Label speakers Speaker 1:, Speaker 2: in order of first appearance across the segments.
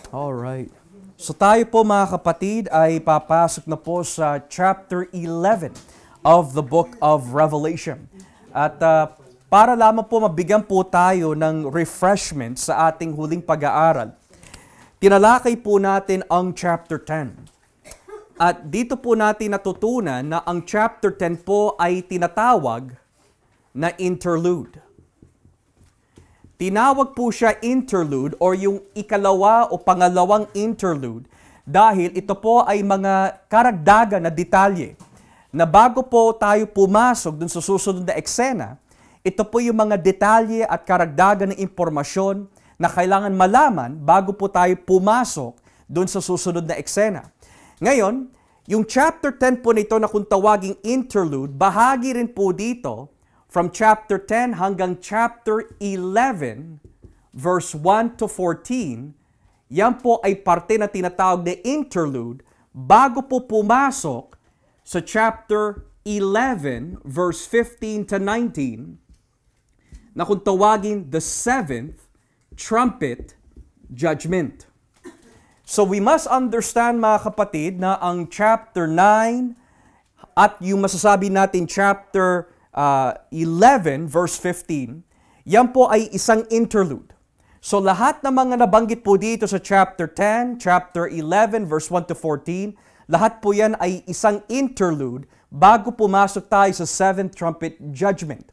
Speaker 1: Alright. So tayo po mga kapatid ay papasok na po sa chapter 11 of the book of Revelation. At para lamang po mabigyan po tayo ng refreshment sa ating huling pag-aaral, tinalakay po natin ang chapter 10. At dito po natin natutunan na ang chapter 10 po ay tinatawag na interlude. Tinawag po siya interlude or yung ikalawa o pangalawang interlude dahil ito po ay mga karagdagan na detalye na bago po tayo pumasok dun sa susunod na eksena, ito po yung mga detalye at karagdagan ng impormasyon na kailangan malaman bago po tayo pumasok dun sa susunod na eksena. Ngayon, yung chapter 10 po nito na kung tawaging interlude, bahagi rin po dito from chapter 10 hanggang chapter 11, verse 1 to 14, yan po ay parte na tinatawag na interlude bago po pumasok sa chapter 11, verse 15 to 19, na kung tawagin the seventh trumpet judgment. So we must understand mga kapatid na ang chapter 9 at yung masasabi natin chapter 11 verse 15, yan po ay isang interlude. So lahat ng mga nabanggit po dito sa chapter 10, chapter 11 verse 1 to 14, lahat po yan ay isang interlude bago pumasok tayo sa seventh trumpet judgment.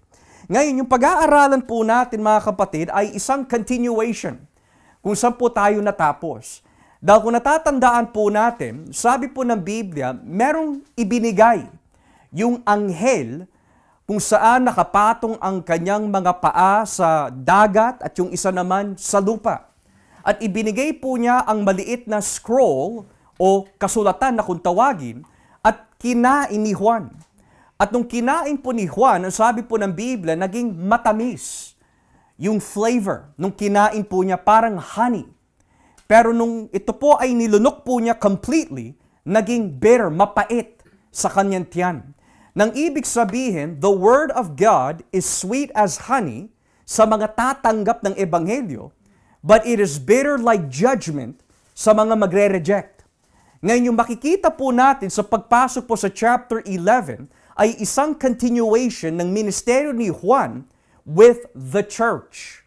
Speaker 1: Ngayon, yung pag-aaralan po natin mga kapatid ay isang continuation kung saan po tayo natapos. Dahil kung natatandaan po natin, sabi po ng Biblia, merong ibinigay yung anghel kung saan nakapatong ang kanyang mga paa sa dagat at yung isa naman sa lupa. At ibinigay po niya ang maliit na scroll o kasulatan na kung tawagin at kinain ni Juan. At nung kinain po ni Juan, ang sabi po ng Biblia, naging matamis yung flavor. Nung kinain po niya parang honey. Pero nung ito po ay nilunok po niya completely, naging bitter, mapait sa kanyang tiyan. Nang ibig sabihin, the Word of God is sweet as honey sa mga tatanggap ng Ebanghelyo, but it is bitter like judgment sa mga magre-reject. Ngayon, yung makikita po natin sa pagpasok po sa chapter 11 ay isang continuation ng ministeryo ni Juan with the church.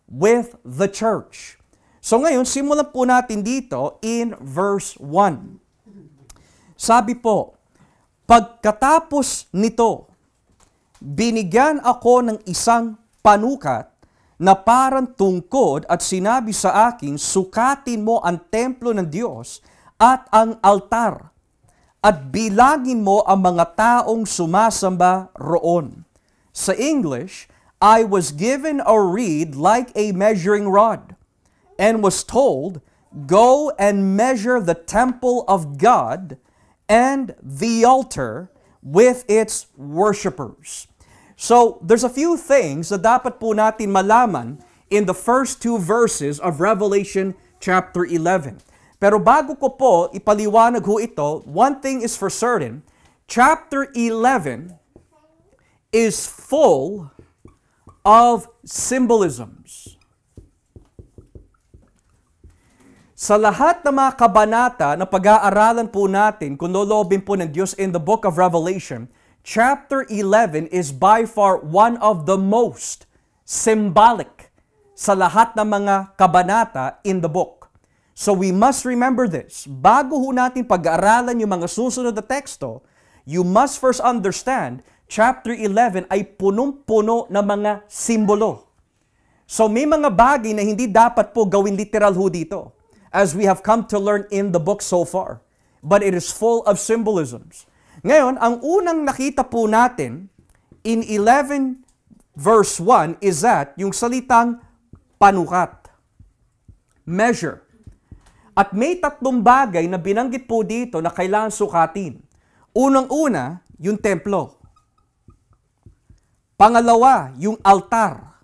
Speaker 1: With the church. So ngayon, simulan po natin dito in verse 1. Sabi po, pagkatapos nito, binigyan ako ng isang panukat na parang tungkod at sinabi sa akin, sukatin mo ang templo ng Diyos at ang altar at bilangin mo ang mga taong sumasamba roon. Sa English, I was given a reed like a measuring rod and was told, go and measure the temple of God and the altar with its worshipers. So, there's a few things na dapat po natin malaman in the first two verses of Revelation chapter 11. Pero bago ko po ipaliwanag ho ito, one thing is for certain, chapter 11 is full of symbolisms. Sa lahat ng mga kabanata na pag-aaralan po natin kung lolobin po ng Diyos in the book of Revelation, chapter 11 is by far one of the most symbolic sa lahat ng mga kabanata in the book. So we must remember this. Bago ho natin pag-aaralan yung mga susunod na teksto, you must first understand chapter 11 ay punong-puno ng mga simbolo. So may mga bagay na hindi dapat po gawin literal ho dito, as we have come to learn in the book so far. But it is full of symbolisms. Ngayon, ang unang nakita po natin in 11 verse 1 is that yung salitang panukat, measure. At may tatlong bagay na binanggit po dito na kailangan sukatin. Unang-una, yung templo. Pangalawa, yung altar.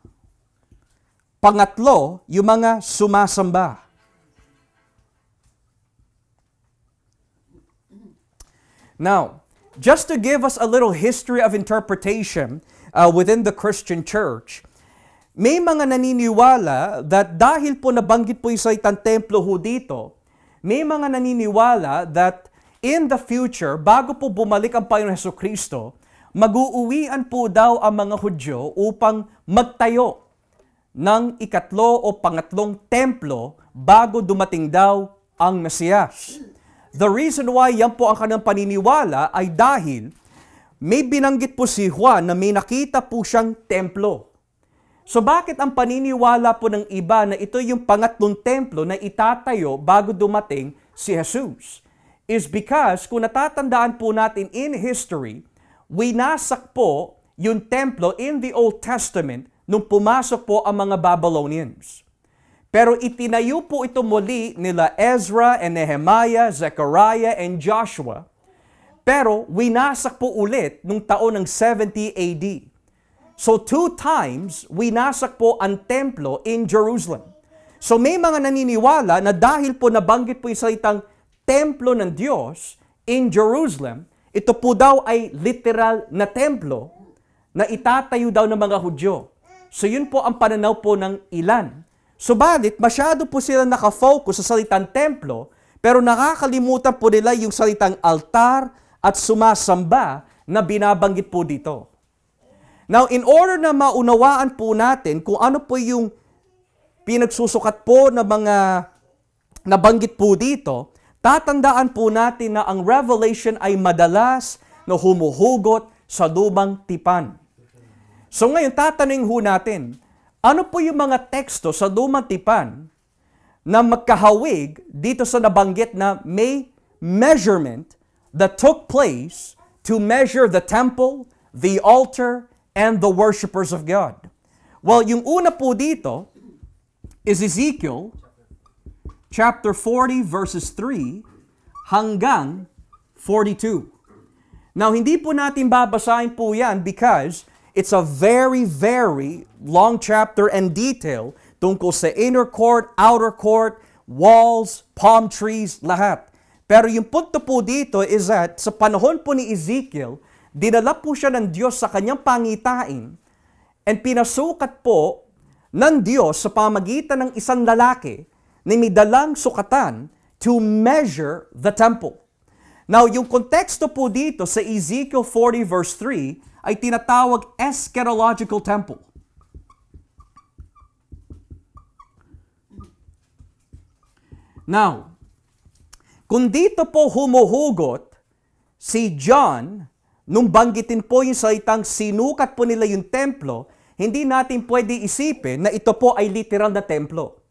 Speaker 1: Pangatlo, yung mga sumasamba. Now, just to give us a little history of interpretation within the Christian church, may mga naniniwala that dahil po nabanggit po yung salitang templo ho dito, may mga naniniwala that in the future, bago po bumalik ang Panginoon Hesukristo, mag-uuwian po daw ang mga Hudyo upang magtayo ng ikatlo o pangatlong templo bago dumating daw ang Mesiyas. The reason why yan po ang kanilang paniniwala ay dahil may binanggit po si Juan na may nakita po siyang templo. So bakit ang paniniwala po ng iba na ito yung pangatlong templo na itatayo bago dumating si Jesus? Is because kung natatandaan po natin in history, winasak po yung templo in the Old Testament nung pumasok po ang mga Babylonians. Pero itinayo po ito muli nila Ezra and Nehemiah, Zechariah and Joshua. Pero winasak po ulit nung taon ng 70 AD. So 2 times, winasak po ang templo in Jerusalem. So may mga naniniwala na dahil po nabanggit po yung salitang templo ng Diyos in Jerusalem, ito po daw ay literal na templo na itatayo daw ng mga Hudyo. So yun po ang pananaw po ng ilan. Subalit, masyado po sila nakafocus sa salitang templo, pero nakakalimutan po nila yung salitang altar at sumasamba na binabanggit po dito. Now, in order na maunawaan po natin kung ano po yung pinagsusukat po ng mga nabanggit po dito, tatandaan po natin na ang Revelation ay madalas na humuhugot sa lumang tipan. So ngayon, tatanungin ho natin, ano po yung mga teksto sa lumang tipan na magkahawig dito sa nabanggit na may measurement that took place to measure the temple, the altar, and the worshipers of God? Well, yung una po dito is Ezekiel chapter 40 verses 3 hanggang 42. Now, hindi po natin babasahin po yan because it's a very, very long chapter and detail tungkol sa inner court, outer court, walls, palm trees, lahat. Pero yung punto po dito is that sa panahon po ni Ezekiel, dinala po siya ng Diyos sa kanyang pangitain and pinasukat po ng Diyos sa pamagitan ng isang lalaki na may dalang sukatan to measure the temple. Now, yung konteksto po dito sa Ezekiel 40 verse 3 ay tinatawag eschatological temple. Now, kung dito po humuhugot si John, nung banggitin po yung salitang sinukat po nila yung templo, hindi natin pwede isipin na ito po ay literal na templo.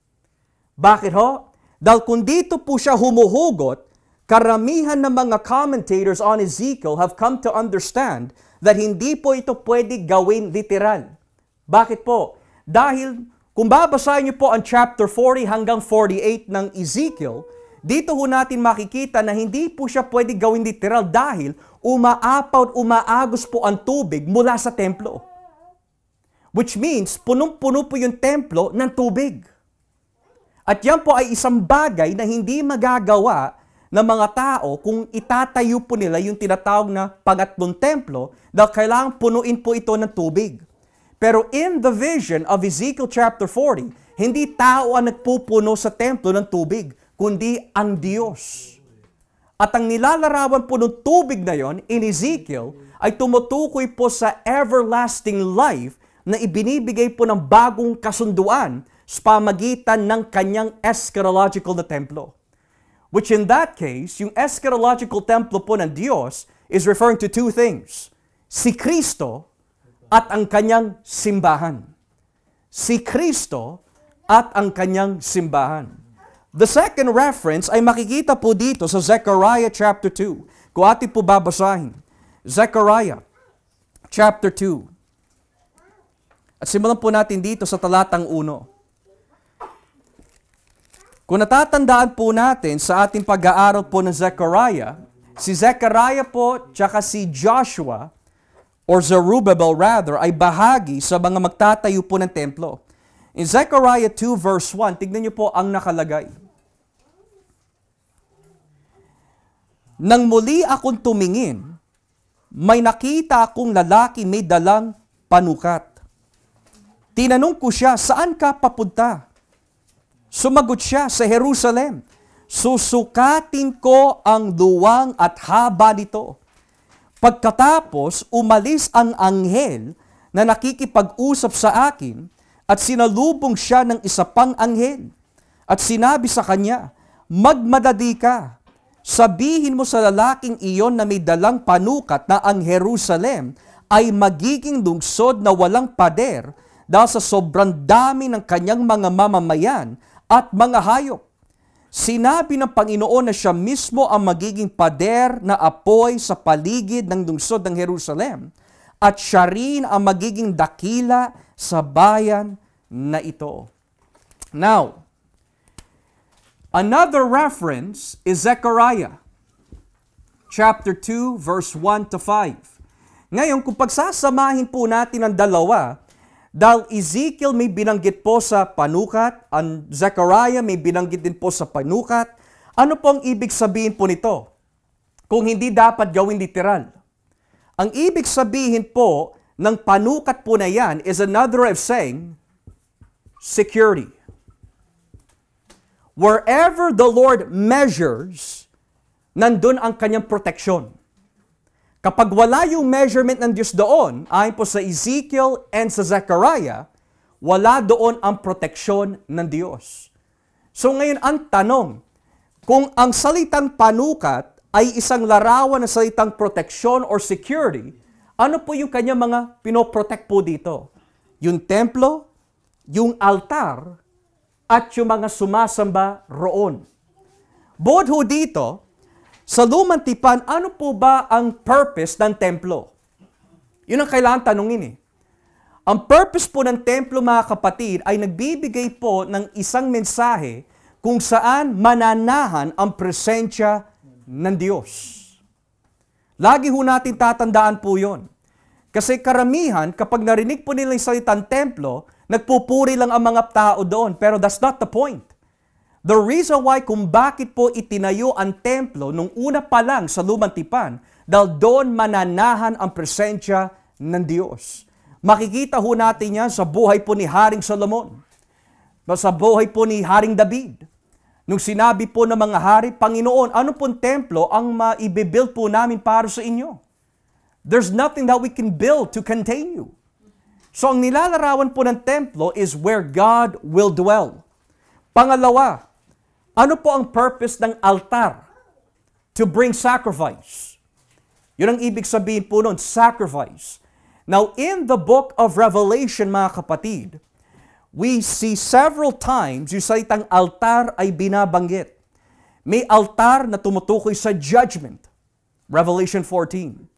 Speaker 1: Bakit ho? Dahil kung dito po siya humuhugot, karamihan ng mga commentators on Ezekiel have come to understand that hindi po ito pwede gawin literal. Bakit po? Dahil kung babasahin niyo po ang chapter 40 hanggang 48 ng Ezekiel, dito ho natin makikita na hindi po siya pwede gawin literal dahil umaapaw at umaagos po ang tubig mula sa templo. Which means, punong-puno po yung templo ng tubig. At yan po ay isang bagay na hindi magagawa ng mga tao kung itatayo po nila yung tinatawag na pangatlong templo dahil kailangan punuin po ito ng tubig. Pero in the vision of Ezekiel chapter 40, hindi tao ang nagpupuno sa templo ng tubig, kundi ang Diyos. At ang nilalarawan po ng tubig na yon in Ezekiel ay tumutukoy po sa everlasting life na ibinibigay po ng bagong kasunduan sa pamagitan ng kanyang eschatological na templo. Which in that case, yung eschatological templo po ng Diyos is referring to 2 things. Si Kristo at ang kanyang simbahan. Si Kristo at ang kanyang simbahan. The second reference ay makikita po dito sa Zechariah chapter 2. Kung atin po babasahin. Zechariah chapter 2. At simulan po natin dito sa talatang 1. Kung natatandaan po natin sa ating pag-aaral po ng Zechariah, si Zechariah po tsaka si Joshua or Zerubbabel rather ay bahagi sa mga magtatayo po ng templo. In Zechariah 2 verse 1, tignan niyo po ang nakalagay. Nang muli akong tumingin, may nakita akong lalaki may dalang panukat. Tinanong ko siya, saan ka papunta? Sumagot siya, sa Jerusalem. Susukatin ko ang luwang at haba nito. Pagkatapos, umalis ang anghel na nakikipag-usap sa akin at sinalubong siya ng isa pang anghel. At sinabi sa kanya, magmadali ka. Sabihin mo sa lalaking iyon na may dalang panukat na ang Jerusalem ay magiging lungsod na walang pader dahil sa sobrang dami ng kanyang mga mamamayan at mga hayop. Sinabi ng Panginoon na siya mismo ang magiging pader na apoy sa paligid ng lungsod ng Jerusalem at siya rin ang magiging dakila sa bayan na ito. Now, another reference is Zechariah, chapter 2, verse 1 to 5. Ngayon, kung pagsasamahin po natin ang dalawa, dahil Ezekiel may binanggit po sa panukat, ang Zechariah may binanggit din po sa panukat, ano po ang ibig sabihin po nito? Kung hindi dapat gawin literal. Ang ibig sabihin po ng panukat po na yan is another way of saying security. Wherever the Lord measures, nandun ang kanyang proteksyon. Kapag wala yung measurement ng Diyos doon, ayon po sa Ezekiel and sa Zechariah, wala doon ang proteksyon ng Diyos. So ngayon ang tanong, kung ang salitang panukat ay isang larawan ng salitang proteksyon or security, ano po yung kanyang mga pinoprotect po dito? Yung templo, yung altar, at yung mga sumasamba roon. Bukod ho dito, sa Lumang Tipan, ano po ba ang purpose ng templo? Yun ang kailangan tanungin eh. Ang purpose po ng templo, mga kapatid, ay nagbibigay po ng isang mensahe kung saan mananahan ang presensya ng Diyos. Lagi ho natin tatandaan po yun. Kasi karamihan, kapag narinig po nila yung salitang templo, nagpupuri lang ang mga tao doon. Pero that's not the point. The reason why kung bakit po itinayo ang templo nung una pa lang sa Lumang Tipan, dahil doon mananahan ang presensya ng Diyos. Makikita ho natin yan sa buhay po ni Haring Solomon, sa buhay po ni Haring David. Nung sinabi po ng mga hari, Panginoon, ano pong templo ang maibibuild po namin para sa inyo? There's nothing that we can build to contain you. So ang nilalarawan po ng templo is where God will dwell. Pangalawa, ano po ang purpose ng altar? To bring sacrifice. Yun ang ibig sabihin po nun, sacrifice. Now, in the book of Revelation, mga kapatid, we see several times yung salitang altar ay binabanggit. May altar na tumutukoy sa judgment. Revelation 14.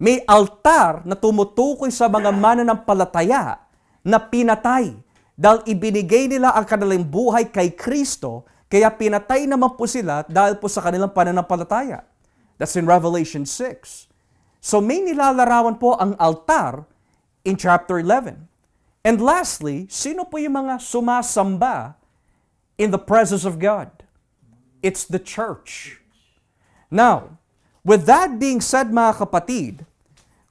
Speaker 1: May altar na tumutukoy sa mga mananampalataya na pinatay dahil ibinigay nila ang kanilang buhay kay Kristo, kaya pinatay naman po sila dahil po sa kanilang pananampalataya. That's in Revelation 6. So may nilalarawan po ang altar in chapter 11. And lastly, sino po yung mga sumasamba in the presence of God? It's the church. Now, with that being said, mga kapatid,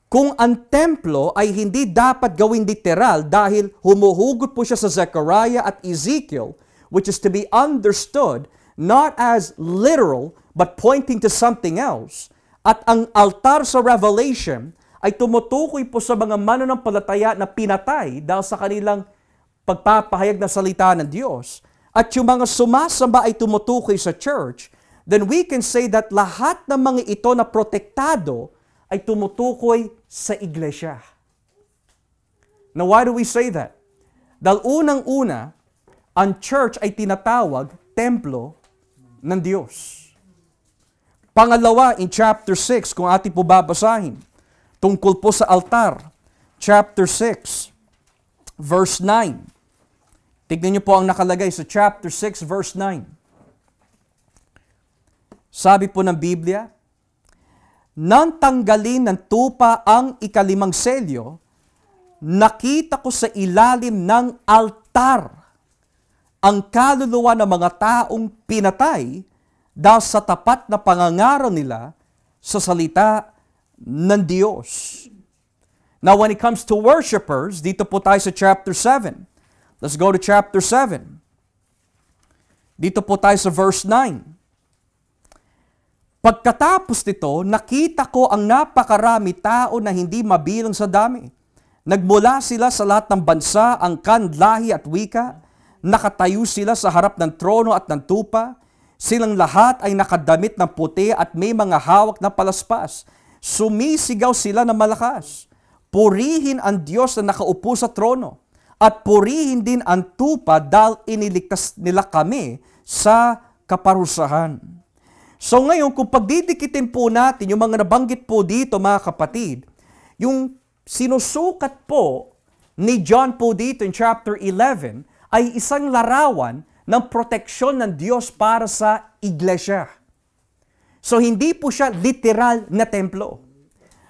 Speaker 1: kung ang templo ay hindi dapat gawing literal dahil humuhugot po siya sa Zechariah at Ezekiel, which is to be understood not as literal but pointing to something else, at ang altar sa Revelation ay tumutukoy po sa mga mananampalataya na pinatay dahil sa kanilang pagpapahayag ng salita ng Diyos, at yung mga sumasamba ay tumutukoy sa church, then we can say that lahat ng mga ito na protektado ay tumutukoy sa iglesia. Now, why do we say that? Dahil unang-una, ang church ay tinatawag templo ng Diyos. Pangalawa, in chapter 6, kung ating po babasahin, tungkol po sa altar, chapter 6, verse 9. Tignan niyo po ang nakalagay sa chapter 6, verse 9. Sabi po ng Biblia, nang tanggalin ng tupa ang ikalimang selyo, nakita ko sa ilalim ng altar ang kaluluwa ng mga taong pinatay dahil sa tapat na pangangaraw nila sa salita ng Diyos. Now, when it comes to worshipers, dito po tayo sa chapter 7. Let's go to chapter 7. Dito po tayo sa verse 9. Pagkatapos nito, nakita ko ang napakarami tao na hindi mabilang sa dami. Nagmula sila sa lahat ng bansa, angkan, lahi at wika. Nakatayo sila sa harap ng trono at ng tupa. Silang lahat ay nakadamit ng puti at may mga hawak na palaspas. Sumisigaw sila na malakas. Purihin ang Diyos na nakaupo sa trono. At purihin din ang tupa dahil iniligtas nila kami sa kaparusahan. So ngayon, kung pagdidikitin po natin yung mga nabanggit po dito mga kapatid, yung sinusukat po ni John po dito in chapter 11 ay isang larawan ng proteksyon ng Diyos para sa iglesia. So hindi po siya literal na templo.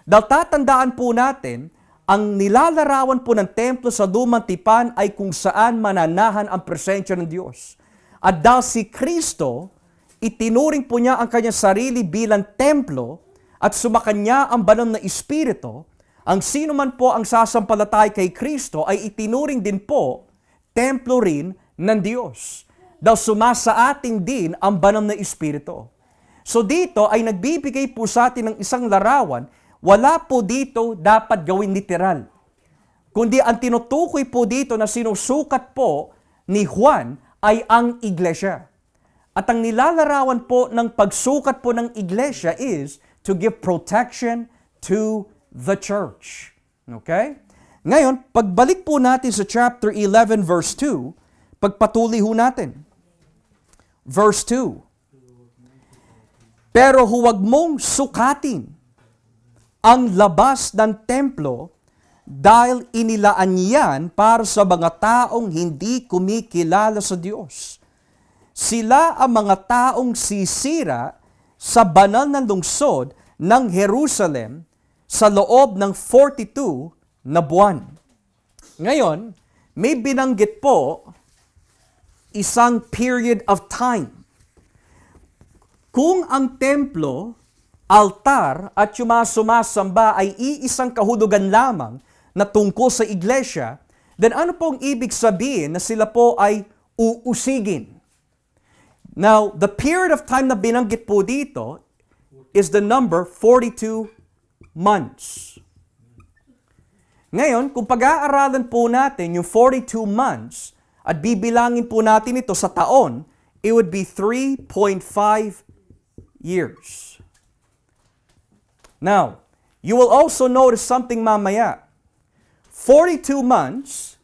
Speaker 1: Dahil tatandaan po natin, ang nilalarawan po ng templo sa lumang tipan ay kung saan mananahan ang presensya ng Diyos. At dahil si Kristo, itinuring po niya ang kanyang sarili bilang templo at sumakanya ang banal na Espiritu, ang sino man po ang sasampalatay kay Kristo ay itinuring din po templo rin ng Diyos. Dahil sumasa atin din ang banal na Espiritu. So dito ay nagbibigay po sa atin ng isang larawan, wala po dito dapat gawin literal. Kundi ang tinutukoy po dito na sinusukat po ni Juan ay ang iglesia. At ang nilalarawan po ng pagsukat po ng iglesia is to give protection to the church. Okay? Ngayon, pagbalik po natin sa chapter 11 verse 2, pagpatuloy ho natin. Verse 2. Pero huwag mong sukatin ang labas ng templo dahil inilaan yan para sa mga taong hindi kumikilala sa Diyos. Sila ang mga taong sisira sa banal na lungsod ng Jerusalem sa loob ng 42 na buwan. Ngayon, may binanggit po isang period of time. Kung ang templo, altar at yung mga sumasamba ay iisang kahulugan lamang na tungkol sa iglesia, then ano pong ibig sabihin na sila po ay uusigin? Now, the period of time na binanggit po dito is the number 42 months. Ngayon, kung pag-aaralan po natin yung 42 months at bibilangin po natin ito sa taon, it would be 3.5 years. Now, you will also notice something mamaya. 42 months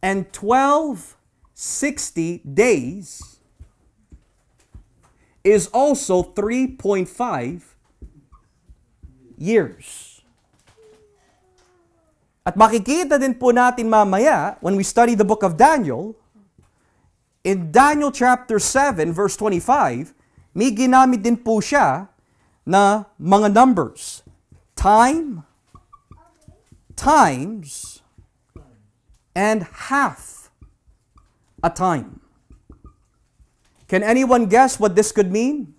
Speaker 1: and 1260 days is also 3.5 years. At makikita din po natin mamaya when we study the book of Daniel, in Daniel chapter 7 verse 25, may ginamit din po siya na mga numbers. Time, times, and half a time. Can anyone guess what this could mean?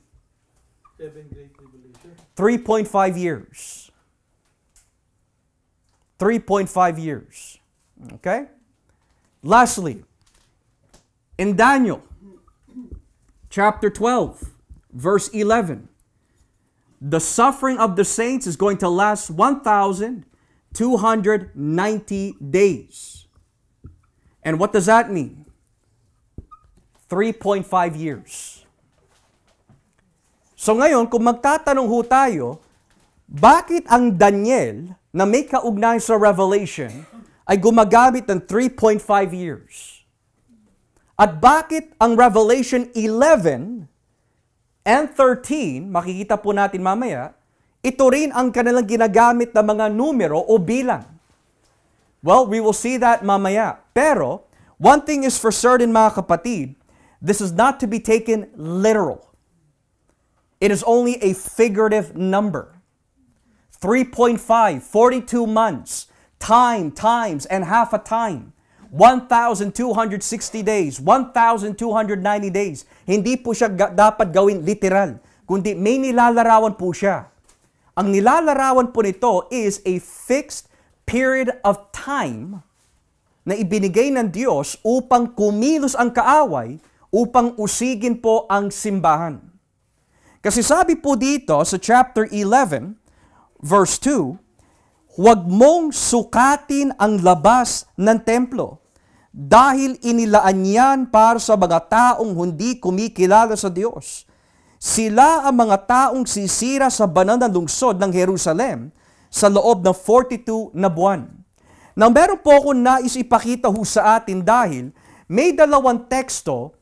Speaker 2: 7 Great Tribulation.
Speaker 1: 3.5 years. 3.5 years. Okay? Lastly, in Daniel, chapter 12, verse 11, the suffering of the saints is going to last 1,290 days. And what does that mean? 3.5 years. So ngayon, kung magtatanong ho tayo, bakit ang Daniel na may kaugnay sa Revelation ay gumagamit ng 3.5 years? At bakit ang Revelation 11 and 13, makikita po natin mamaya, ito rin ang kanilang ginagamit na mga numero o bilang? Well, we will see that mamaya. Pero, one thing is for certain mga kapatid, this is not to be taken literal. It is only a figurative number. 3.5, 42 months, time, times, and half a time. 1,260 days, 1,290 days. Hindi po siya dapat gawin literal, kundi may nilalarawan po siya. Ang nilalarawan po nito is a fixed period of time na ibinigay ng Diyos upang kumilos ang kaaway, upang usigin po ang simbahan. Kasi sabi po dito sa chapter 11, verse 2, huwag mong sukatin ang labas ng templo dahil inilaan yan para sa mga taong hindi kumikilala sa Diyos. Sila ang mga taong sisira sa banal na lungsod ng Jerusalem sa loob ng 42 na buwan. Now, meron po akong nais ipakita ho sa atin dahil may dalawang teksto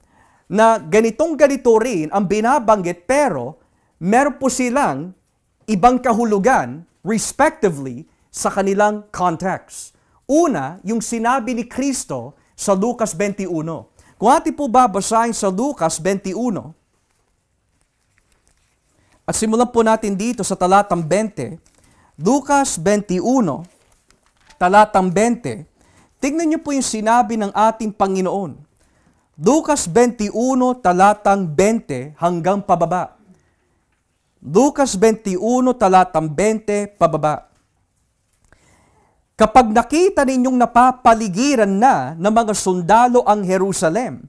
Speaker 1: na ganito rin ang binabanggit pero meron po silang ibang kahulugan respectively sa kanilang context. Una, yung sinabi ni Kristo sa Lucas 21. Kung atin po babasahin sa Lucas 21, at simulan po natin dito sa talatang 20, Lucas 21, talatang 20, tignan niyo po yung sinabi ng ating Panginoon. Lucas 21, talatang 20 hanggang pababa. Lucas 21, talatang 20 pababa. Kapag nakita ninyong napapaligiran na ng mga sundalo ang Jerusalem,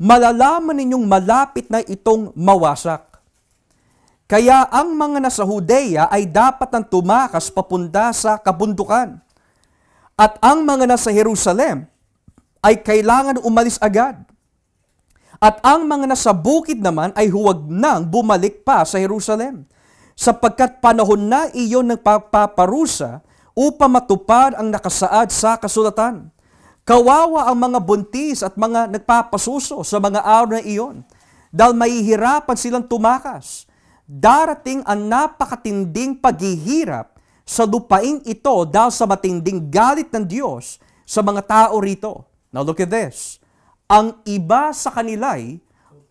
Speaker 1: malalaman ninyong malapit na itong mawasak. Kaya ang mga nasa Judea ay dapat nang tumakas papunta sa kabundukan. At ang mga nasa Jerusalem ay kailangan umalis agad. At ang mga nasa bukid naman ay huwag nang bumalik pa sa Jerusalem, sapagkat panahon na iyon nagpaparusa upang matupad ang nakasaad sa kasulatan. Kawawa ang mga buntis at mga nagpapasuso sa mga araw na iyon, dahil mahihirapan silang tumakas. Darating ang napakatinding paghihirap sa lupaing ito dahil sa matinding galit ng Diyos sa mga tao rito. Now look at this. Ang iba sa kanila'y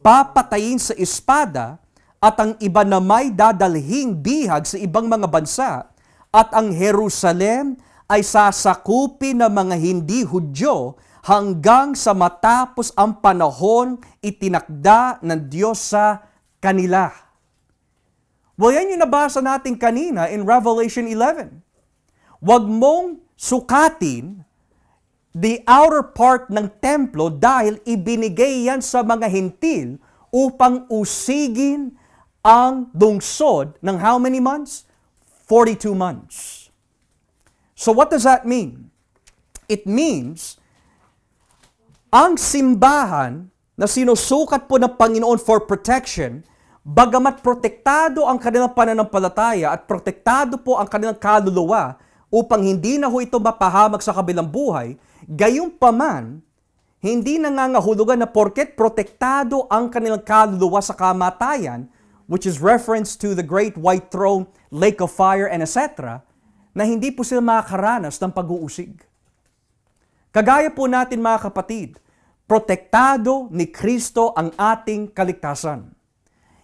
Speaker 1: papatayin sa espada at ang iba na may dadalhing bihag sa ibang mga bansa at ang Jerusalem ay sasakupin ng mga hindi Hudyo hanggang sa matapos ang panahon itinakda ng Diyos sa kanila. Well, yan yung nabasa natin kanina in Revelation 11. Huwag mong sukatin the outer part ng templo dahil ibinigay yan sa mga hintil upang usigin ang lungsod ng how many months? 42 months. So what does that mean? It means ang simbahan na sinusukat po ng Panginoon for protection, bagamat protektado ang kanilang pananampalataya at protektado po ang kanilang kaluluwa upang hindi na ho ito mapahamak sa kabilang buhay, gayunpaman, hindi nangangahulugan na porket protektado ang kanilang kaluluwa sa kamatayan, which is reference to the great white throne, lake of fire, and etc., na hindi po sila makakaranas ng pag-uusig. Kagaya po natin mga kapatid, protektado ni Kristo ang ating kaligtasan.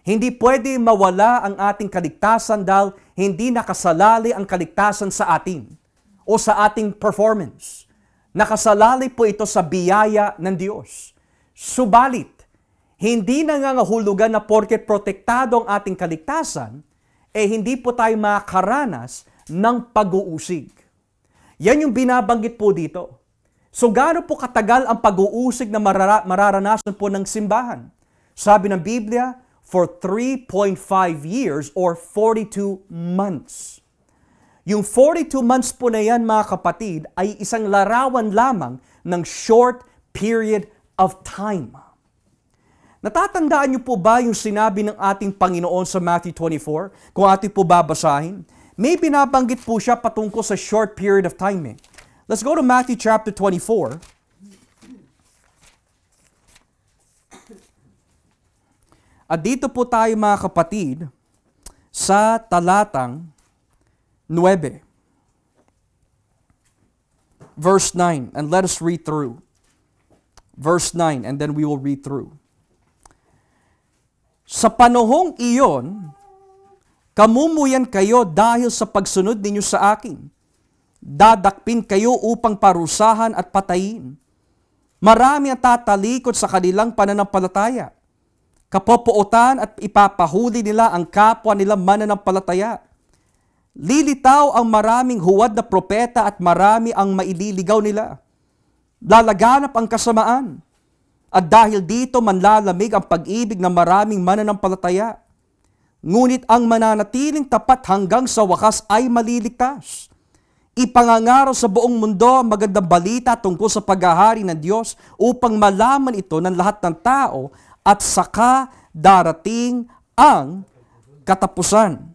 Speaker 1: Hindi pwede mawala ang ating kaligtasan dahil hindi nakasalali ang kaligtasan sa atin o sa ating performance. Nakasalali po ito sa biyaya ng Diyos. Subalit, hindi nangangahulugan na porket protektado ang ating kaligtasan, hindi po tayo makakaranas ng pag-uusig. Yan yung binabanggit po dito. So gaano po katagal ang pag-uusig na mararanasan po ng simbahan? Sabi ng Biblia, for 3.5 years or 42 months. Yung 42 months po na yan, mga kapatid, ay isang larawan lamang ng short period of time. Natatandaan niyo po ba yung sinabi ng ating Panginoon sa Matthew 24? Kung ating po babasahin, may binabanggit po siya patungkol sa short period of time. Let's go to Matthew chapter 24. At dito po tayo mga kapatid sa talatang 9. Verse 9, and let us read through. Verse 9, and then we will read through. Sa panahong iyon, kamumuyan kayo dahil sa pagsunod ninyo sa akin. Dadakpin kayo upang parusahan at patayin. Marami ang tatalikod sa kanilang pananampalataya. Kapopuotan at ipapahuli nila ang kapwa nila mananampalataya. Lilitaw ang maraming huwad na propeta at marami ang maililigaw nila. Lalaganap ang kasamaan. At dahil dito manlalamig ang pag-ibig ng maraming mananampalataya. Ngunit ang mananatiling tapat hanggang sa wakas ay maliligtas. Ipangangaraw sa buong mundo ang magandang balita tungkol sa paghahari ng Diyos upang malaman ito ng lahat ng tao at saka darating ang katapusan.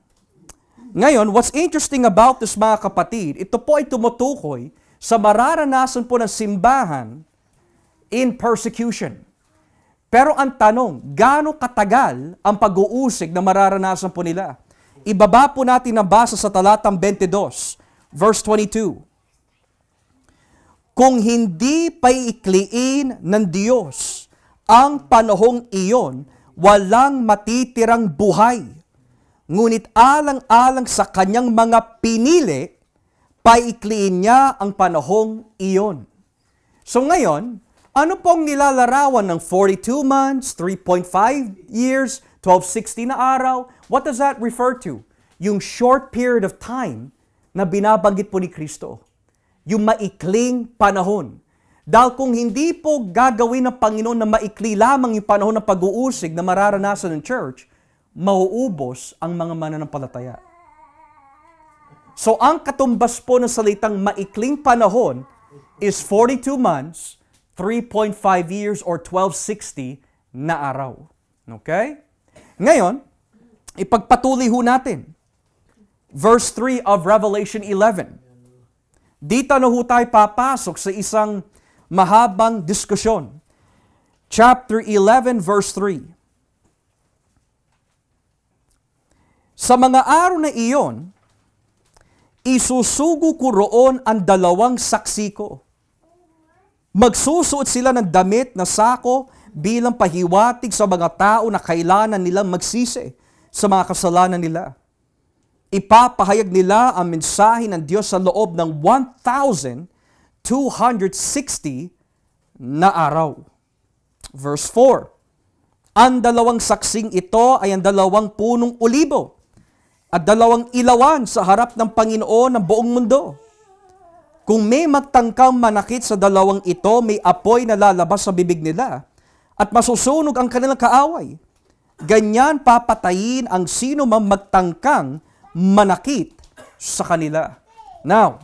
Speaker 1: Ngayon, what's interesting about this mga kapatid, ito po ay tumutukoy sa mararanasan po ng simbahan in persecution. Pero ang tanong, gaano katagal ang pag-uusig na mararanasan po nila? Ibaba po natin ang basa sa talatang 22, verse 22. Kung hindi paikliin ng Diyos ang panahong iyon, walang matitirang buhay. Ngunit alang-alang sa kanyang mga pinili, paikliin niya ang panahong iyon. So ngayon, ano pong nilalarawan ng 42 months, 3.5 years, 1260 na araw? What does that refer to? Yung short period of time na binabanggit po ni Kristo. Yung maikling panahon. Dahil kung hindi po gagawin ng Panginoon na maikli lamang yung panahon ng pag-uusig na mararanasan ng church, mauubos ang mga mananampalataya. So ang katumbas po ng salitang maikling panahon is 42 months, 3.5 years or 1260 na araw. Okay? Ngayon, ipagpatuloy ho natin. Verse 3 of Revelation 11. Dito na ho tayo papasok sa isang mahabang diskusyon. Chapter 11, verse 3. Sa mga araw na iyon, isusugo ko roon ang dalawang saksi ko. Magsusuot sila ng damit na sako bilang pahiwatig sa mga tao na kailangan nilang magsisi sa mga kasalanan nila. Ipapahayag nila ang mensahe ng Diyos sa loob ng 1,260 na araw. Verse 4. Ang dalawang saksing ito ay ang dalawang punong olibo at dalawang ilawan sa harap ng Panginoon ng buong mundo. Kung may magtangkang manakit sa dalawang ito, may apoy na lalabas sa bibig nila at masusunog ang kanilang kaaway. Ganyan papatayin ang sino mang magtangkang manakit sa kanila. Now,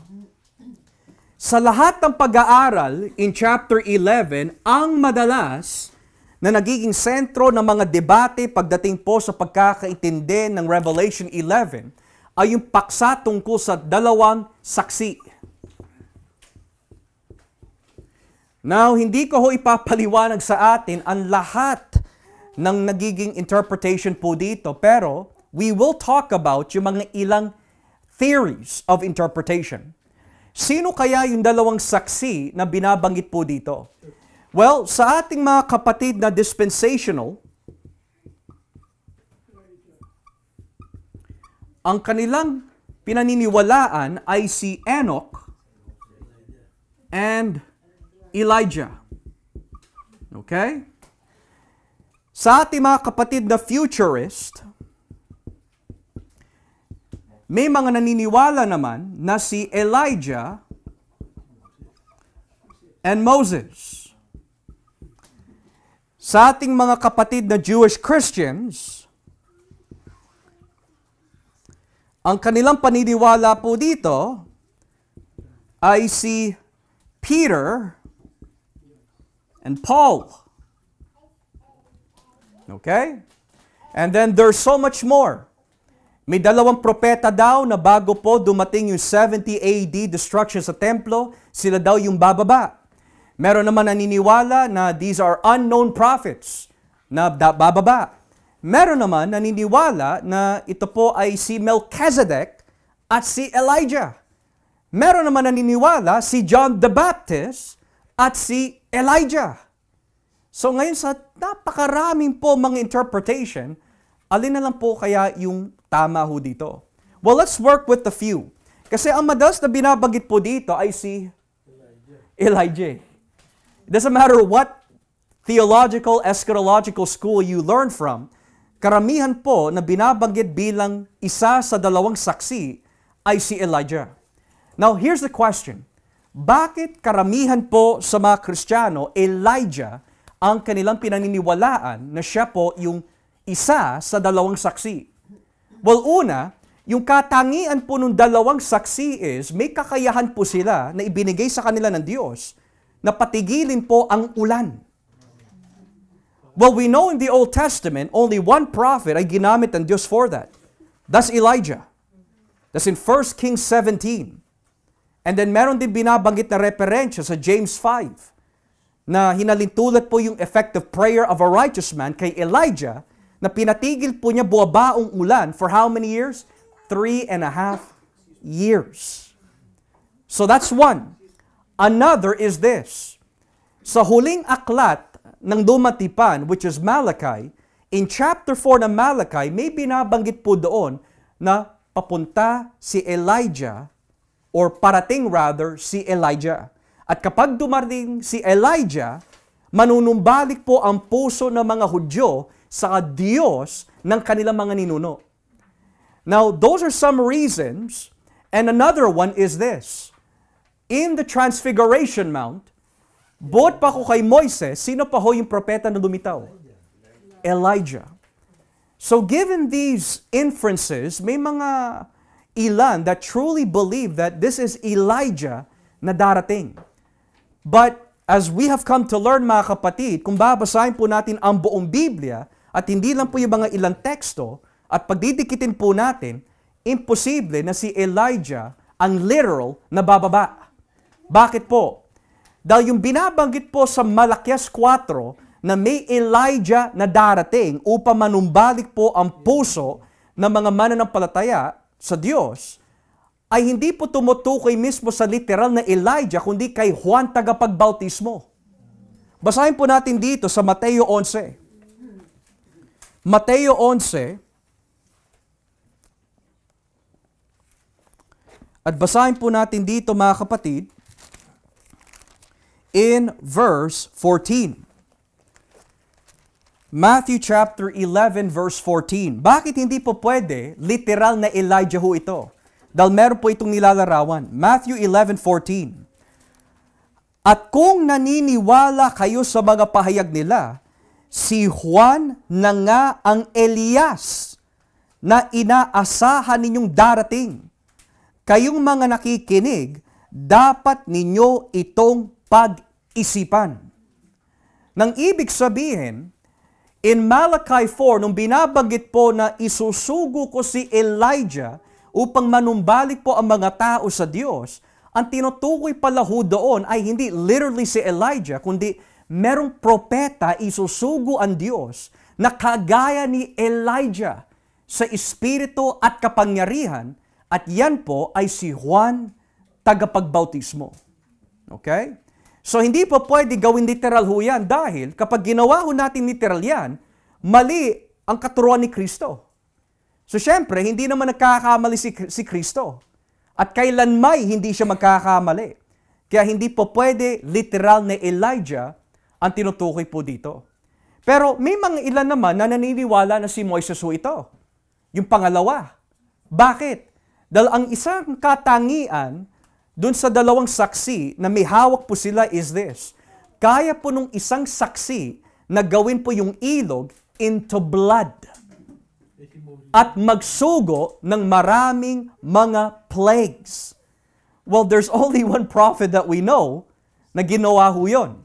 Speaker 1: sa lahat ng pag-aaral in chapter 11, ang madalas na nagiging sentro ng mga debate pagdating po sa pagkakaintindi ng Revelation 11 ay yung paksa tungkol sa dalawang saksi. Now, hindi ko ho ipapaliwanag sa atin ang lahat ng nagiging interpretation po dito, pero we will talk about yung mga ilang theories of interpretation. Sino kaya yung dalawang saksi na binabanggit po dito? Well, sa ating mga kapatid na dispensational, ang kanilang pinaniniwalaan ay si Enoch and Elijah. Okay? Sa ating mga kapatid na futurist, may mga naniniwala naman na si Elijah and Moses. Sa ating mga kapatid na Jewish Christians, ang kanilang paniniwala po dito ay si Peter and Paul. Okay? And then there's so much more. May dalawang propeta daw na bago po dumating yung 70 AD destruction sa templo, sila daw yung bababa. Meron naman naniniwala na these are unknown prophets na bababa. Meron naman naniniwala na ito po ay si Melchizedek at si Elijah. Meron naman naniniwala si John the Baptist at si Elijah. So ngayon sa napakaraming po mga interpretation, alin na lang po kaya yung tama ho dito? Well, let's work with the few. Kasi ang madalas na binabanggit po dito ay si Elijah. It doesn't matter what theological, eschatological school you learn from, karamihan po na binabanggit bilang isa sa dalawang saksi ay si Elijah. Now, here's the question. Bakit karamihan po sa mga Kristiyano, Elijah ang kanilang pinaniniwalaan na siya po yung isa sa dalawang saksi? Well, una, yung katangian po ng dalawang saksi is may kakayahan po sila na ibinigay sa kanila ng Diyos na patigilin po ang ulan. Well, we know in the Old Testament, only one prophet ay ginamit ng Diyos for that. That's Elijah. That's in 1 Kings 17. And then meron din binabanggit na referensya sa James 5 na hinalintulad po yung effective prayer of a righteous man kay Elijah na pinatigil po niya buwabaong ulan for how many years? 3.5 years. So that's one. Another is this. Sa huling aklat ng Dumatipan, which is Malachi, in chapter 4 ng Malachi, may binabanggit po doon na papunta si Elijah or parating rather si Elijah. At kapag dumating si Elijah, manunumbalik po ang puso ng mga Hudyo sa Diyos ng kanilang mga ninuno. Now, those are some reasons, and another one is this. In the Transfiguration Mount, buot pa ko kay Moises, sino pa ho yung propeta na lumitaw? Elijah. So given these inferences, may mga ilan that truly believe that this is Elijah na darating. But as we have come to learn, mga kapatid, kung babasahin po natin ang buong Biblia at hindi lang po yung mga ilang teksto at pagdidikitin po natin, imposible na si Elijah ang literal na bababa. Bakit po? Dahil yung binabanggit po sa Malakias 4 na may Elijah na darating upang manumbalik po ang puso ng mga mananampalataya sa Diyos, ay hindi po tumutukoy mismo sa literal na Elijah, kundi kay Juan Tagapagbautismo. Basahin po natin dito sa Mateo 11. Mateo 11, at basahin po natin dito, mga kapatid, in verse 14. Matthew chapter 11 verse 14. Bakit hindi po pwede literal na Elijah ho ito? Dahil meron po itong nilalarawan. Matthew 11:14. At kung naniniwala kayo sa mga pahayag nila, si Juan na nga ang Elias na inaasahan ninyong darating. Kayong mga nakikinig, dapat ninyo itong pag-isipan. Nang ibig sabihin, in Malachi 4, nung binabanggit po na isusugo ko si Elijah upang manumbalik po ang mga tao sa Diyos, ang tinutukoy pala ho doon ay hindi literally si Elijah, kundi merong propeta isusugo ang Diyos na kagaya ni Elijah sa espiritu at kapangyarihan, at yan po ay si Juan Tagapagbautismo. Okay? So, hindi po pwede gawin literal ho yan dahil kapag ginawa ho natin literal yan, mali ang katuruan ni Kristo. So, syempre, hindi naman nagkakamali si Kristo. At kailanmay hindi siya magkakamali. Kaya hindi po pwede literal na Elijah ang tinutukoy po dito. Pero may mga ilan naman na naniniwala na si Moises ho ito. Yung pangalawa. Bakit? Dahil ang isang katangian dun sa dalawang saksi na may hawak po sila is this. Kaya po nung isang saksi na gawin po yung ilog into blood at magsugo ng maraming mga plagues. Well, there's only one prophet that we know na ginawa ho yun.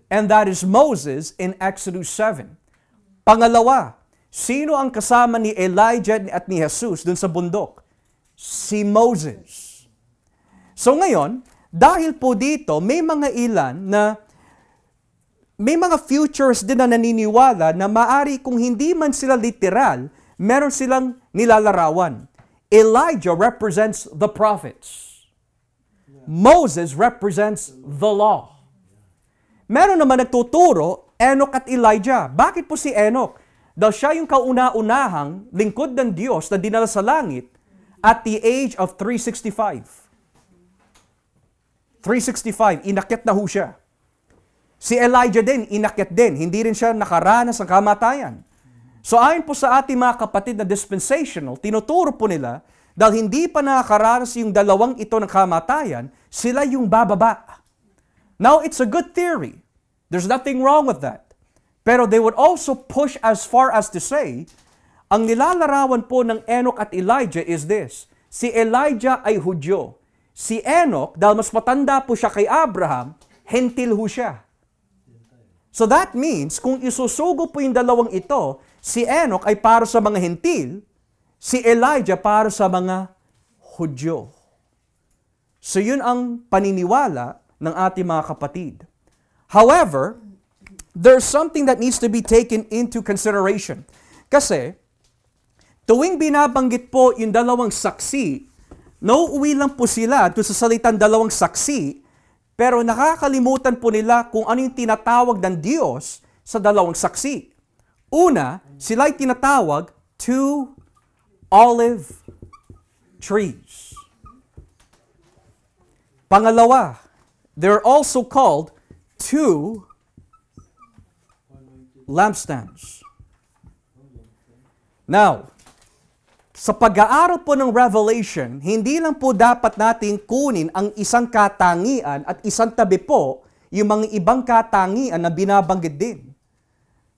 Speaker 1: And that is Moses in Exodus 7. Pangalawa, sino ang kasama ni Elijah at ni Jesus dun sa bundok? Si Moses. So ngayon, dahil po dito, may mga ilan na may mga futures din na naniniwala na maari kung hindi man sila literal, meron silang nilalarawan. Elijah represents the prophets. Moses represents the law. Meron naman nagtuturo, Enoch at Elijah. Bakit po si Enoch? Dahil siya yung kauna-unahang lingkod ng Diyos na dinala sa langit at the age of 365. 365, inakyat na ho siya. Si Elijah din, inakyat din. Hindi rin siya nakaranas ng kamatayan. So ayon po sa ating mga kapatid na dispensational, tinuturo po nila Dahil hindi pa nakakaranas yung dalawang ito ng kamatayan, sila yung bababa. Now, it's a good theory. There's nothing wrong with that. Pero they would also push as far as to say, ang nilalarawan po ng Enoch at Elijah is this. Si Elijah ay Hudyo. Si Enoch, dahil mas matanda po siya kay Abraham, hentil ho siya. So that means, kung isusugo po yung dalawang ito, si Enoch ay para sa mga hentil, si Elijah para sa mga Hudyo. So yun ang paniniwala ng ating mga kapatid. However, there's something that needs to be taken into consideration. Kasi, tuwing binabanggit po yung dalawang saksi, nauuwi lang po sila doon sa salitang dalawang saksi, pero nakakalimutan po nila kung ano yung tinatawag ng Diyos sa dalawang saksi. Una, sila ay tinatawag two olive trees. Pangalawa, they're also called two lampstands. Now, sa pag-aaral po ng Revelation, hindi lang po dapat natin kunin ang isang katangian at isang tabi po yung mga ibang katangian na binabanggit din.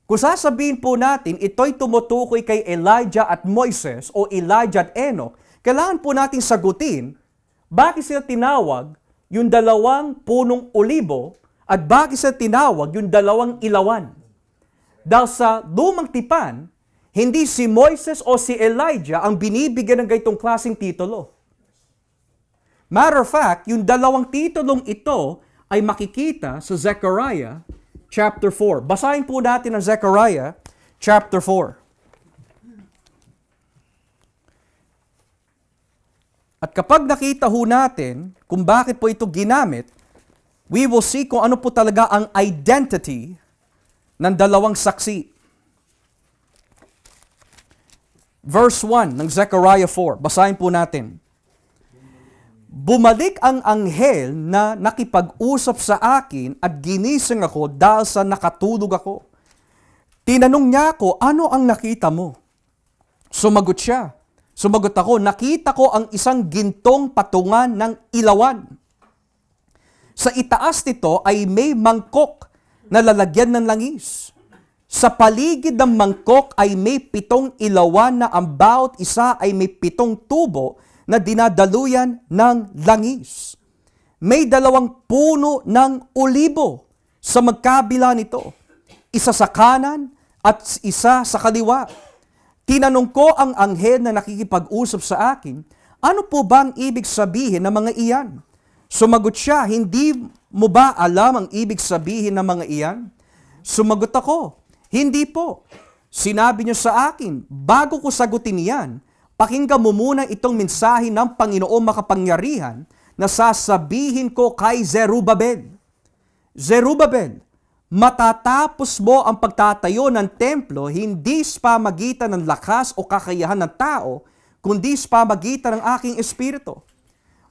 Speaker 1: Kung sasabihin po natin, ito'y tumutukoy kay Elijah at Moises o Elijah at Enoch, kailangan po natin sagutin, bakit sila tinawag yung dalawang punong olibo at bakit sila tinawag yung dalawang ilawan? Dahil sa lumang tipan, hindi si Moises o si Elijah ang binibigyan ng ganitong klaseng titulo. Matter of fact, yung dalawang titulong ito ay makikita sa Zechariah chapter 4. Basahin po natin ang Zechariah chapter 4. At kapag nakita ho natin kung bakit po ito ginamit, we will see kung ano po talaga ang identity ng dalawang saksi. Verse 1 ng Zechariah 4. Basahin po natin. Bumalik ang anghel na nakipag-usap sa akin at ginising ako dahil sa nakatulog ako. Tinanong niya ako, ano ang nakita mo? Sumagot siya. Sumagot ako, nakita ko ang isang gintong patungan ng ilawan. Sa itaas nito ay may mangkok na lalagyan ng langis. Sa paligid ng mangkok ay may 7 ilawan na ang bawat isa ay may 7 tubo na dinadaluyan ng langis. May 2 puno ng olibo sa magkabila nito, isa sa kanan at isa sa kaliwa. Tinanong ko ang anghel na nakikipag-usap sa akin, ano po ba ang ibig sabihin ng mga iyan? Sumagot siya, hindi mo ba alam ang ibig sabihin ng mga iyan? Sumagot ako, hindi po. Sinabi niyo sa akin, bago ko sagutin iyan, pakinggan mo muna itong mensahe ng Panginoong makapangyarihan na sasabihin ko kay Zerubbabel. Zerubbabel, matatapos mo ang pagtatayo ng templo hindi sa pamagitan ng lakas o kakayahan ng tao, kundi sa pamagitan ng aking espiritu.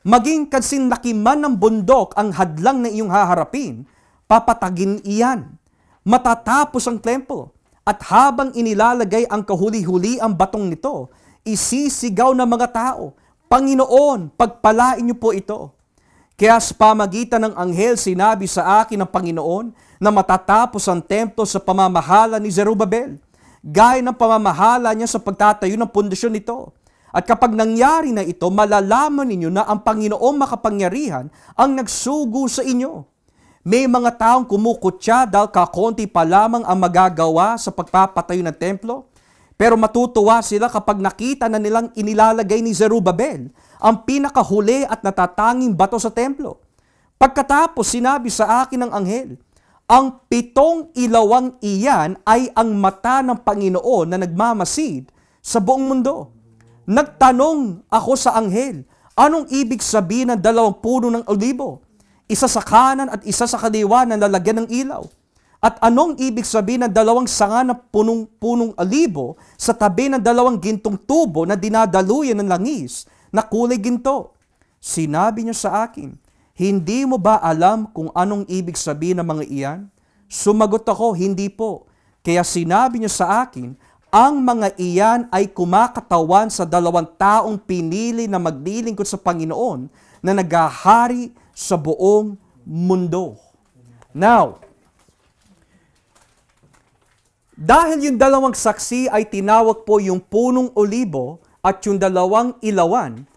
Speaker 1: Maging kasinlaki man ng bundok ang hadlang na iyong haharapin, papatagin iyan. Matatapos ang templo, at habang inilalagay ang kahuli-huli ang batong nito, isisigaw ng mga tao, Panginoon, pagpalain niyo po ito. Kaya sa pamagitan ng anghel sinabi sa akin ng Panginoon na matatapos ang templo sa pamamahala ni Zerubbabel, gaya ng pamamahala niya sa pagtatayo ng pundasyon nito. At kapag nangyari na ito, malalaman ninyo na ang Panginoong makapangyarihan ang nagsugo sa inyo. May mga taong kumukutya dahil kakonti pa lamang ang magagawa sa pagpapatayo ng templo. Pero matutuwa sila kapag nakita na nilang inilalagay ni Zerubbabel ang pinakahuli at natatanging bato sa templo. Pagkatapos sinabi sa akin ng anghel, ang 7 ilawang iyan ay ang mata ng Panginoon na nagmamasid sa buong mundo. Nagtanong ako sa anghel, anong ibig sabihin ng 2 puno ng olibo? Isa sa kanan at isa sa kaliwa na lalagyan ng ilaw. At anong ibig sabihin ng 2 sanga na punong olibo sa tabi ng 2 gintong tubo na dinadaluyan ng langis na kulay ginto? Sinabi niya sa akin, hindi mo ba alam kung anong ibig sabihin ng mga iyan? Sumagot ako, hindi po. Kaya sinabi niya sa akin, ang mga iyan ay kumakatawan sa 2 taong pinili na maglilingkod sa Panginoon na naghahari sa buong mundo. Now, dahil yung 2 saksi ay tinawag po yung punong olibo at yung 2 ilawan,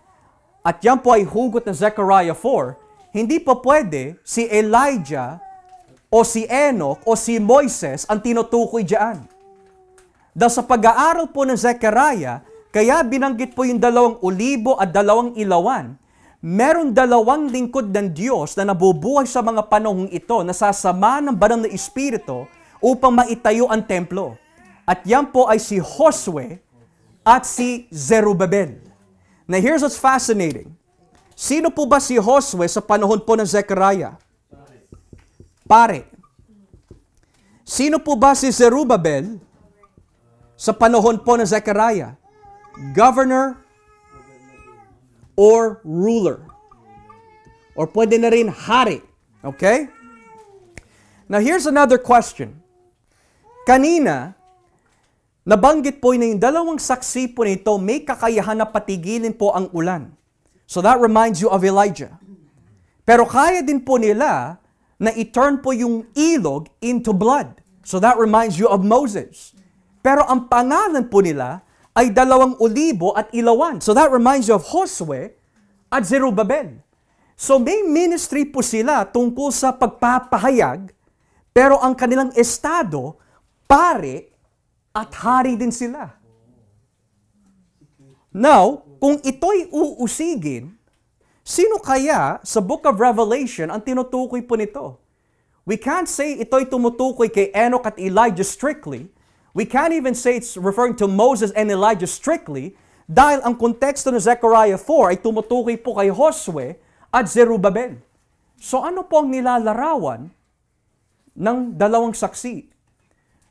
Speaker 1: at yan po ay hugot ng Zechariah 4, hindi po pwede si Elijah o si Enoch o si Moises ang tinutukoy diyan. Dahil sa pag-aaral po ng Zechariah, kaya binanggit po yung 2 olibo at 2 ilawan, meron 2 lingkod ng Diyos na nabubuhay sa mga panahong ito na sasama ng banal na Espiritu upang maitayo ang templo. At yan po ay si Josue at si Zerubbabel. Now here's what's fascinating. Sino po ba si Josue sa panahon po ng Zechariah? Pare. Sino po ba si Zerubbabel sa panahon po ng Zechariah? Governor or ruler. Or pwede na rin hari. Okay? Now here's another question. Kanina, nabanggit po na yung 2 saksi po nito may kakayahan na patigilin po ang ulan. So that reminds you of Elijah. Pero kaya din po nila na i-turn po yung ilog into blood. So that reminds you of Moses. Pero ang pangalan po nila ay 2 olibo at ilawan. So that reminds you of Josue at Zerubbabel. So may ministry po sila tungkol sa pagpapahayag, pero ang kanilang estado, pare at hari din sila. Now, kung ito'y uusigin, sino kaya sa Book of Revelation ang tinutukoy po nito? We can't say ito'y tumutukoy kay Enoch at Elijah strictly. We can't even say it's referring to Moses and Elijah strictly dahil ang konteksto ng Zechariah 4 ay tumutukoy po kay Josue at Zerubbabel. So ano po ang nilalarawan ng 2 saksi?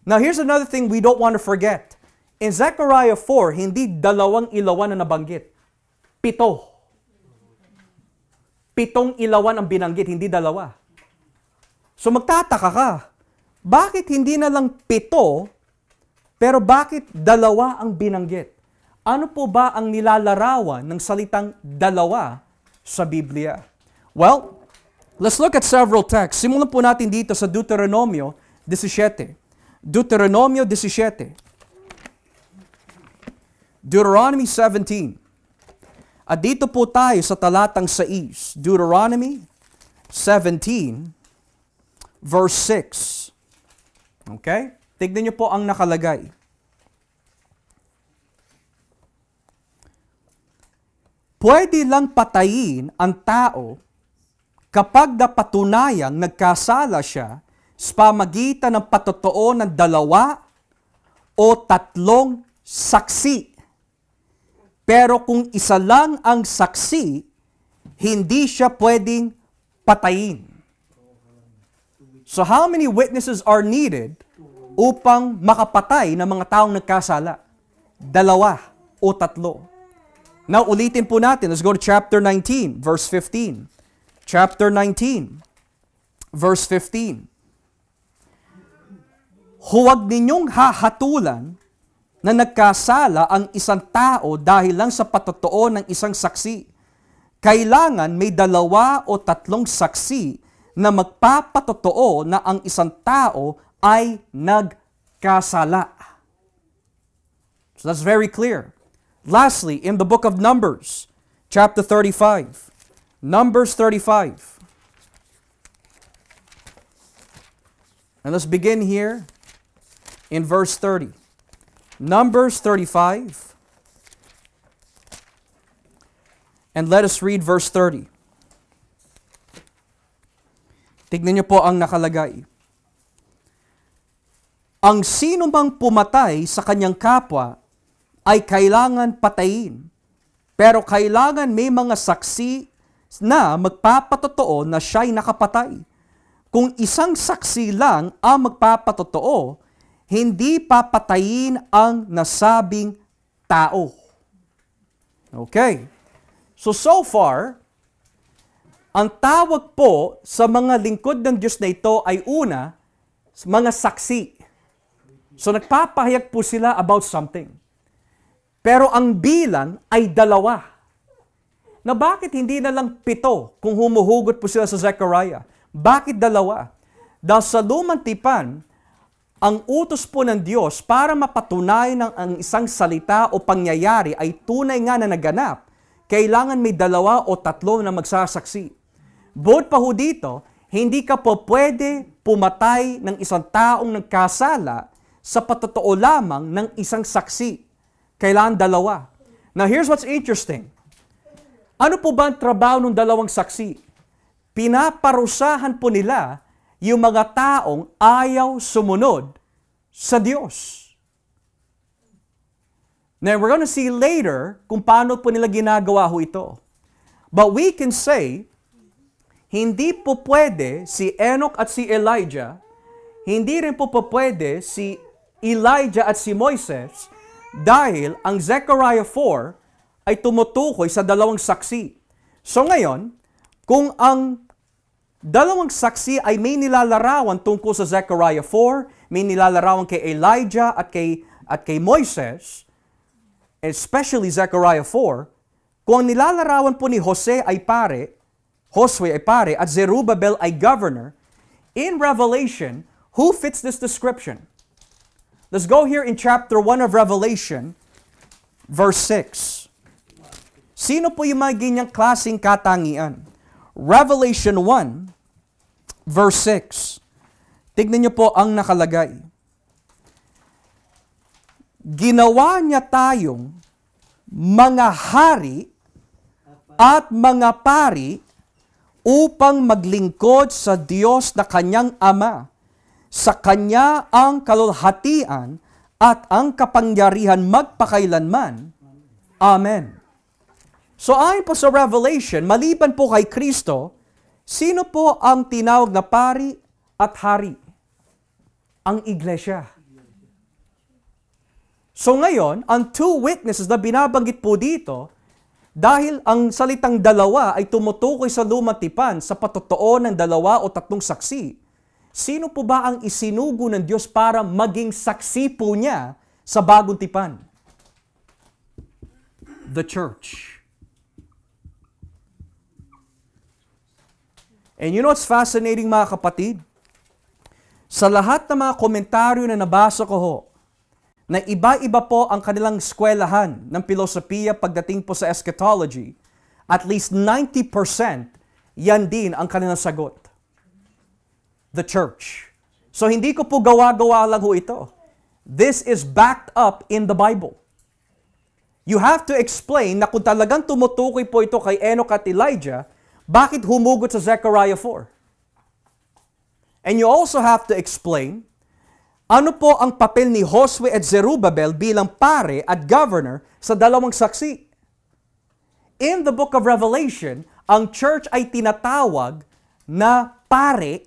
Speaker 1: Now here's another thing we don't want to forget. In Zechariah 4, hindi 2 ilawan na nabanggit. 7. 7 ilawan ang binanggit, hindi 2. So magtataka ka, bakit hindi na lang 7, pero bakit 2 ang binanggit? Ano po ba ang nilalarawan ng salitang 2 sa Biblia? Well, let's look at several texts. Simulan po natin dito sa Deuteronomio 17. Deuteronomio 17. Deuteronomy 17. At dito po tayo sa talatang 6. Deuteronomy 17, verse 6. Okay? Tignan niyo po ang nakalagay. Pwede lang patayin ang tao kapag napatunayang nagkasala siya sa pamagitan ng patotoo ng 2 o 3 saksi. Pero kung isa lang ang saksi, hindi siya pwedeng patayin. So how many witnesses are needed upang makapatay ng mga taong nagkasala? 2 o 3. Now, ulitin po natin. Let's go to chapter 19, verse 15. Chapter 19, verse 15. Huwag ninyong hahatulan na nagkasala ang isang tao dahil lang sa patotoo ng isang saksi. Kailangan may 2 o 3 saksi na magpapatotoo na ang isang tao ay nagkasala. So that's very clear. Lastly, in the book of Numbers, chapter 35. Numbers 35. And let's begin here in verse 30. Numbers 35. And let us read verse 30. Tignan niyo po ang nakalagay. Ang sino mang pumatay sa kanyang kapwa ay kailangan patayin. Pero kailangan may mga saksi na magpapatotoo na siya'y nakapatay. Kung isang saksi lang ang magpapatotoo, hindi papatayin ang nasabing tao. Okay. So far, ang tawag po sa mga lingkod ng Diyos na ito ay una, mga saksi. So nagpapahayag po sila about something. Pero ang bilang ay 2. Na bakit hindi na lang 7 kung humuhugot po sila sa Zechariah? Bakit 2? Dahil sa lumang tipan, ang utos po ng Diyos para mapatunayan ng ang isang salita o pangyayari ay tunay nga na naganap, kailangan may 2 o 3 na magsasaksi. Bukod pa ho dito, hindi ka po pwede pumatay ng isang taong nagkasala sa patotoo lamang ng isang saksi. Kailangan 2. Now here's what's interesting. Ano po ba ang trabaho ng 2 saksi? Pinaparusahan po nila yung mga taong ayaw sumunod sa Diyos. Now, we're going to see later kung paano po nila ginagawa ho ito. But we can say, hindi po pwede si Enoch at si Elijah, hindi rin po pwede si Elijah at si Moises, dahil ang Zechariah 4 ay tumutukoy sa 2 saksi. So ngayon, kung ang 2 saksi ay may nilalarawan tungkol sa Zechariah 4, may nilalarawan kay Elijah at kay Moises, especially Zechariah 4, kung ang nilalarawan po ni Josue ay pare, at Zerubbabel ay governor, in Revelation, who fits this description? Let's go here in chapter 1 of Revelation, verse 6. Sino po yung mga ganyang klaseng katangian? Revelation 1, verse 6. Tignan niyo po ang nakalagay. Ginawa niya tayong mga hari at mga pari upang maglingkod sa Diyos na kanyang Ama. Sa Kanya ang kalulhatian at ang kapangyarihan magpakailanman. Amen. So ayon po sa Revelation, maliban po kay Kristo, sino po ang tinawag na pari at hari? Ang iglesia. So ngayon, ang 2 witnesses na binabanggit po dito, dahil ang salitang 2 ay tumutukoy sa lumang tipan sa patotoo ng 2 o 3 saksi, sino po ba ang isinugo ng Diyos para maging saksi po niya sa bagong tipan? The church. And you know what's fascinating mga kapatid? Sa lahat ng mga komentaryo na nabasa ko ho, na iba-iba po ang kanilang eskwelahan ng filosofiya pagdating po sa eschatology, at least 90% yan din ang kanilang sagot. The church. So hindi ko po gawa-gawa lang ho ito. This is backed up in the Bible. You have to explain na kung talagang tumutukoy po ito kay Enoch at Elijah, bakit humugot sa Zechariah 4? And you also have to explain, ano po ang papel ni Josue at Zerubbabel bilang pare at governor sa 2 saksi? In the book of Revelation, ang church ay tinatawag na pare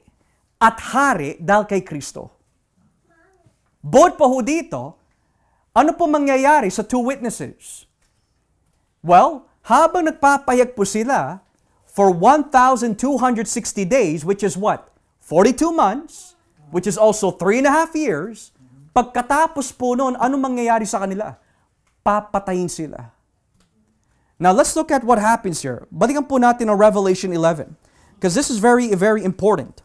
Speaker 1: at hari dahil kay Kristo. Bukod pa ho dito, ano po mangyayari sa 2 witnesses? Well, habang nagpapahayag po sila, for 1,260 days, which is what? 42 months, which is also 3.5 years, pagkatapos po noon, ano mangyayari sa kanila? Papatayin sila. Now, let's look at what happens here. Balikan po natin ang Revelation 11, because this is very, very important.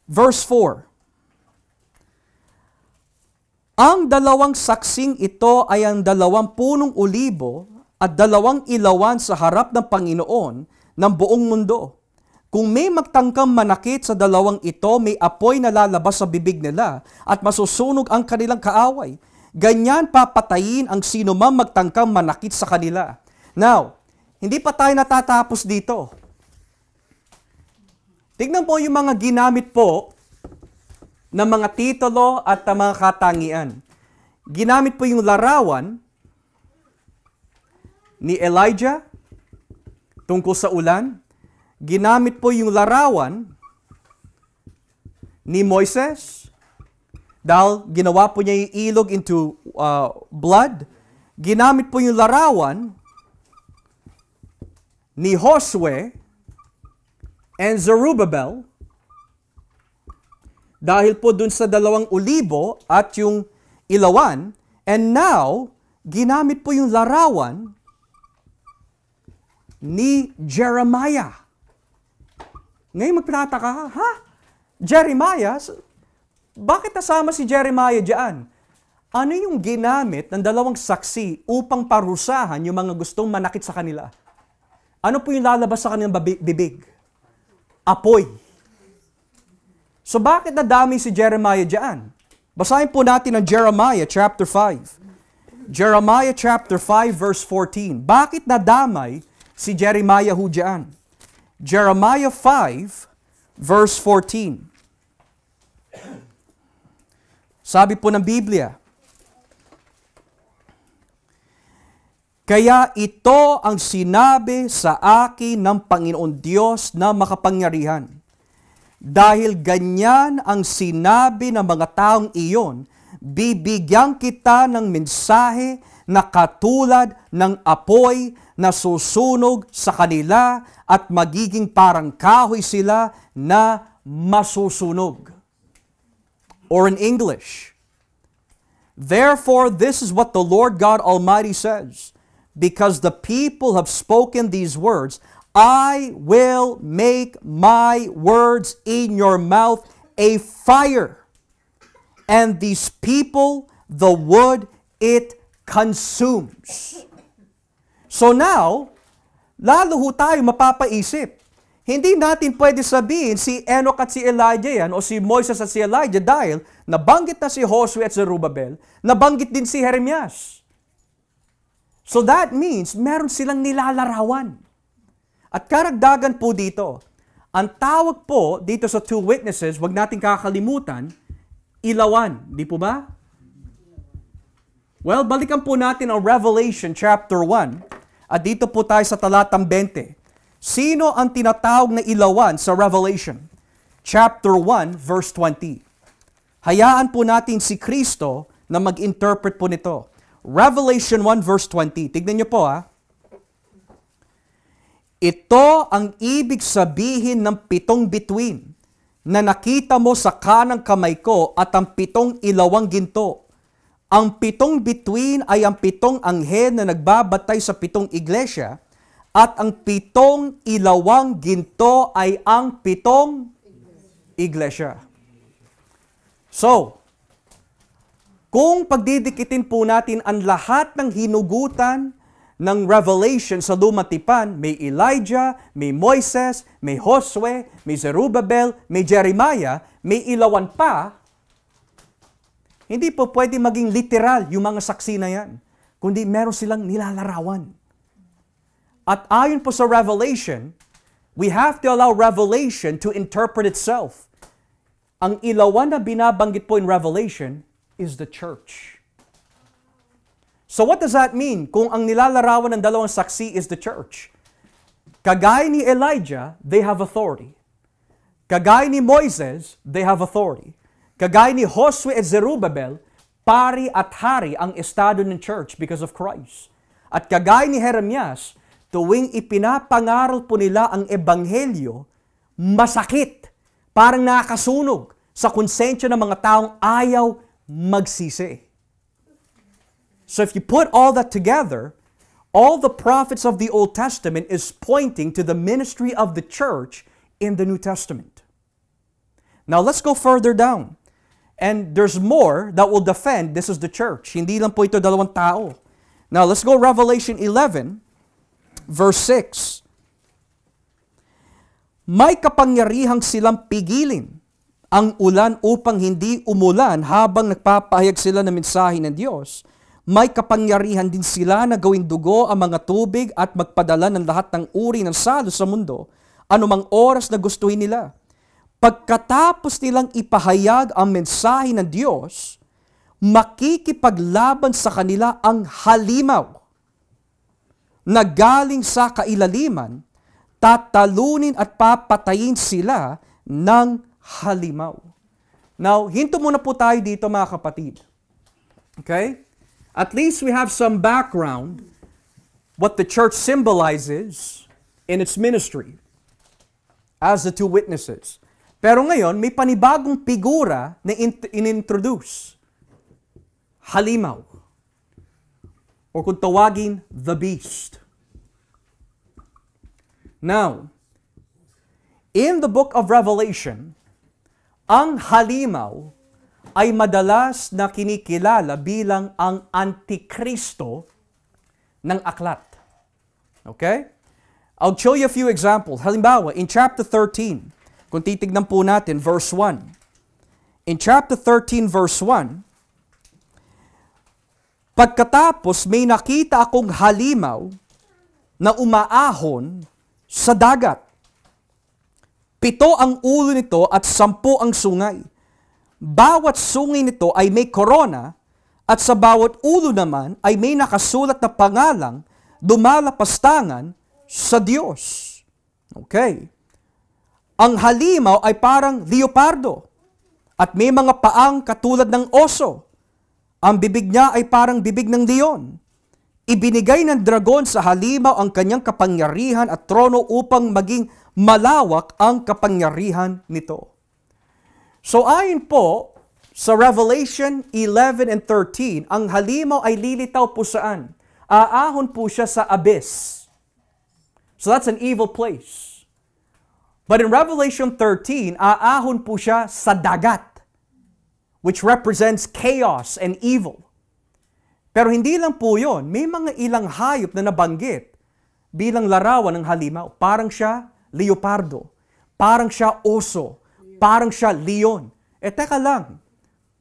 Speaker 1: Verse 4. Ang 2 saksing ito ay ang 2 punong olibo at 2 ilawan sa harap ng Panginoon ng buong mundo. Kung may magtangkang manakit sa 2 ito, may apoy na lalabas sa bibig nila at masusunog ang kanilang kaaway. Ganyan papatayin ang sino man magtangkang manakit sa kanila. Now, hindi pa tayo natatapos dito. Tignan po yung mga ginamit po ng mga titulo at mga katangian. Ginamit po yung larawan ni Elijah tungkol sa ulan. Ginamit po yung larawan ni Moises dahil ginawa po niya yung ilog into blood. Ginamit po yung larawan ni Josue and Zerubbabel. dahil po dun sa 2 ulibo at yung ilawan. And now, ginamit po yung larawan ni Jeremiah. Ngayon magpinataka, ha? Jeremiah? Bakit nasama si Jeremiah diyan? Ano yung ginamit ng 2 saksi upang parusahan yung mga gustong manakit sa kanila? Ano po yung lalabas sa kanilang bibig? Apoy. So bakit nadami si Jeremiah diyan? Basahin po natin ang Jeremiah chapter 5. Jeremiah chapter 5 verse 14. Bakit nadamay si Jeremiah ho diyan? Jeremiah 5 verse 14. Sabi po ng Biblia, kaya ito ang sinabi sa akin ng Panginoon Diyos na makapangyarihan. Dahil ganyan ang sinabi ng mga taong iyon, bibigyan kita ng mensahe na katulad ng apoy na susunog sa kanila at magiging parang kahoy sila na masusunog. Or in English, therefore this is what the Lord God Almighty says, because the people have spoken these words, I will make my words in your mouth a fire, and these people the wood it consumes. So now, lalo ho tayo mapapaisip. Hindi natin pwede sabihin si Enoch at si Elijah yan o si Moises at si Elijah dahil nabanggit na si Josue at Zerubbabel, nabanggit din si Jeremias. So that means meron silang nilalarawan. At karagdagan po dito, ang tawag po dito sa 2 witnesses, wag nating kakalimutan, ilawan. Di po ba? Well, balikan po natin ang Revelation chapter 1 at dito po tayo sa talatang 20. Sino ang tinatawag na ilawan sa Revelation? Chapter 1 verse 20. Hayaan po natin si Kristo na mag-interpret po nito. Revelation 1 verse 20. Tignan niyo po ha. Ito ang ibig sabihin ng 7 bituin na nakita mo sa kanang kamay ko at ang 7 ilawang ginto. Ang 7 bituin ay ang 7 anghel na nagbabatay sa 7 iglesia at ang 7 ilawang ginto ay ang 7 iglesia. So, kung pagdidikitin po natin ang lahat ng hinugutan ng Revelation sa Lumang Tipan, may Elijah, may Moises, may Josue, may Zerubbabel, may Jeremiah, may ilawan pa, hindi po pwede maging literal yung mga saksi na yan, kundi meron silang nilalarawan. At ayon po sa Revelation, we have to allow Revelation to interpret itself. Ang ilawan na binabanggit po in Revelation is the church. So what does that mean kung ang nilalarawan ng 2 saksi is the church? Kagaya ni Elijah, they have authority. Kagaya ni Moises, they have authority. Kagaya ni Josue at Zerubbabel, pari at hari ang estado ng church because of Christ. At kagaya ni Jeremias, tuwing ipinapangaral po nila ang ebanghelyo, masakit, parang nakasunog sa konsensya ng mga taong ayaw magsisi. So if you put all that together, all the prophets of the Old Testament is pointing to the ministry of the church in the New Testament. Now let's go further down. And there's more that will defend this is the church. Hindi lang po ito 2 tao. Now let's go Revelation 11, verse 6. May kapangyarihang silang pigilin ang ulan upang hindi umulan habang nagpapahayag sila ng mensahe ng Diyos. May kapangyarihan din sila na gawing dugo ang mga tubig at magpadala ng lahat ng uri ng salo sa mundo, anumang oras na gustuhin nila. Pagkatapos nilang ipahayag ang mensahe ng Diyos, makikipaglaban sa kanila ang halimaw na galing sa kailaliman, tatalunin at papatayin sila ng halimaw. Now, hinto muna po tayo dito mga kapatid. Okay? At least we have some background what the church symbolizes in its ministry as the 2 witnesses. Pero ngayon, may panibagong figura na inintroduce. Halimaw. O kung tawagin, the beast. Now, in the book of Revelation, ang halimaw ay madalas na kinikilala bilang ang Antikristo ng aklat. Okay? I'll show you a few examples. Halimbawa, in chapter 13, kung titignan po natin, verse 1. In chapter 13, verse 1, pagkatapos may nakita akong halimaw na umaahon sa dagat. 7 ang ulo nito at 10 ang sungay. Bawat sungay nito ay may korona at sa bawat ulo naman ay may nakasulat na pangalang dumalapastangan sa Diyos. Okay. Ang halimaw ay parang leopardo at may mga paang katulad ng oso. Ang bibig niya ay parang bibig ng leon. Ibinigay ng dragon sa halimaw ang kanyang kapangyarihan at trono upang maging malawak ang kapangyarihan nito. So ayon po sa Revelation 11 and 13, ang halimaw ay lilitaw po saan? Aahon po siya sa abyss. So that's an evil place. But in Revelation 13, aahon po siya sa dagat, which represents chaos and evil. Pero hindi lang po yun. May mga ilang hayop na nabanggit bilang larawan ng halimaw. Parang siya leopardo. Parang siya oso. Parang siya leon. Teka lang.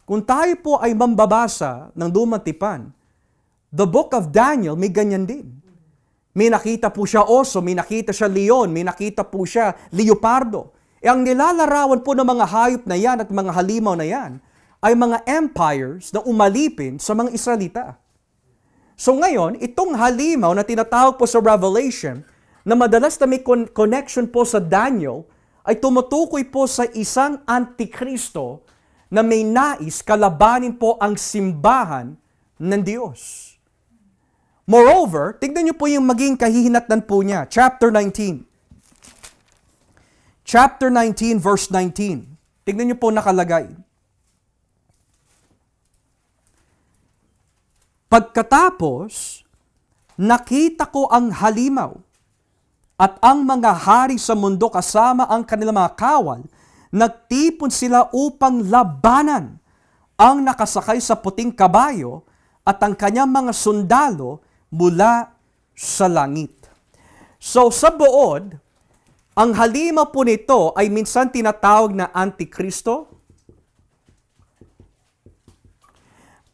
Speaker 1: Kung tayo po ay mambabasa ng Lumang Tipan, the book of Daniel may ganyan din. May nakita po siya oso, may nakita siya leon, may nakita po siya leopardo. Ang nilalarawan po ng mga hayop na yan at mga halimaw na yan ay mga empires na umalipin sa mga Israelita. So ngayon, itong halimaw na tinatawag po sa Revelation, na madalas na may connection po sa Daniel, ay tumutukoy po sa isang antikristo na may nais kalabanin po ang simbahan ng Diyos. Moreover, tignan niyo po yung maging kahihinatnan po niya. Chapter 19. Chapter 19, verse 19. Tignan niyo po nakalagay. Pagkatapos, nakita ko ang halimaw at ang mga hari sa mundo kasama ang kanilang mga kawal, nagtipon sila upang labanan ang nakasakay sa puting kabayo at ang kanyang mga sundalo mula sa langit. So sa buod, ang halimaw po nito ay minsan tinatawag na Antikristo.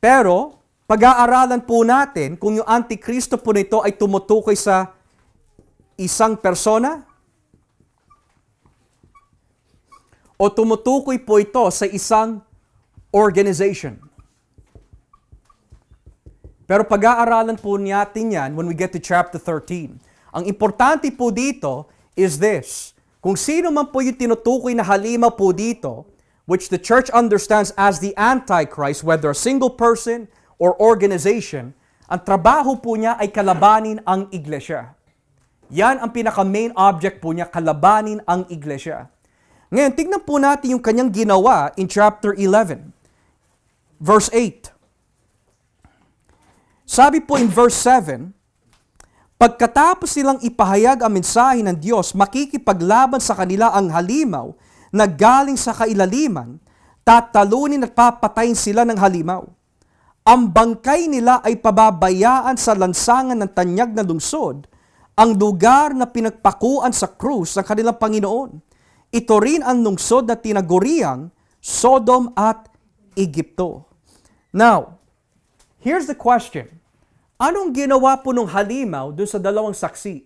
Speaker 1: Pero, pag-aaralan po natin kung yung Antikristo po nito ay tumutukoy sa isang persona o tumutukoy po ito sa isang organization. Pero pag-aaralan po natin yan when we get to chapter 13. Ang importante po dito is this. Kung sino man po yung tinutukoy na halimaw po dito, which the church understands as the Antichrist, whether a single person or organization, ang trabaho po niya ay kalabanin ang iglesia. Yan ang pinaka-main object po niya, kalabanin ang iglesia. Ngayon, tignan po natin yung kanyang ginawa in chapter 11, verse 8. Sabi po in verse 7, pagkatapos silang ipahayag ang mensahe ng Diyos, makikipaglaban sa kanila ang halimaw na galing sa kailaliman, tatalunin at papatayin sila ng halimaw. Ang bangkay nila ay pababayaan sa lansangan ng tanyag na lungsod, ang lugar na pinagpakuan sa krus ng kanilang Panginoon. Ito rin ang lungsod na tinaguriang Sodom at Egypto. Now, here's the question. Anong ginawa po ng halimaw doon sa dalawang saksi?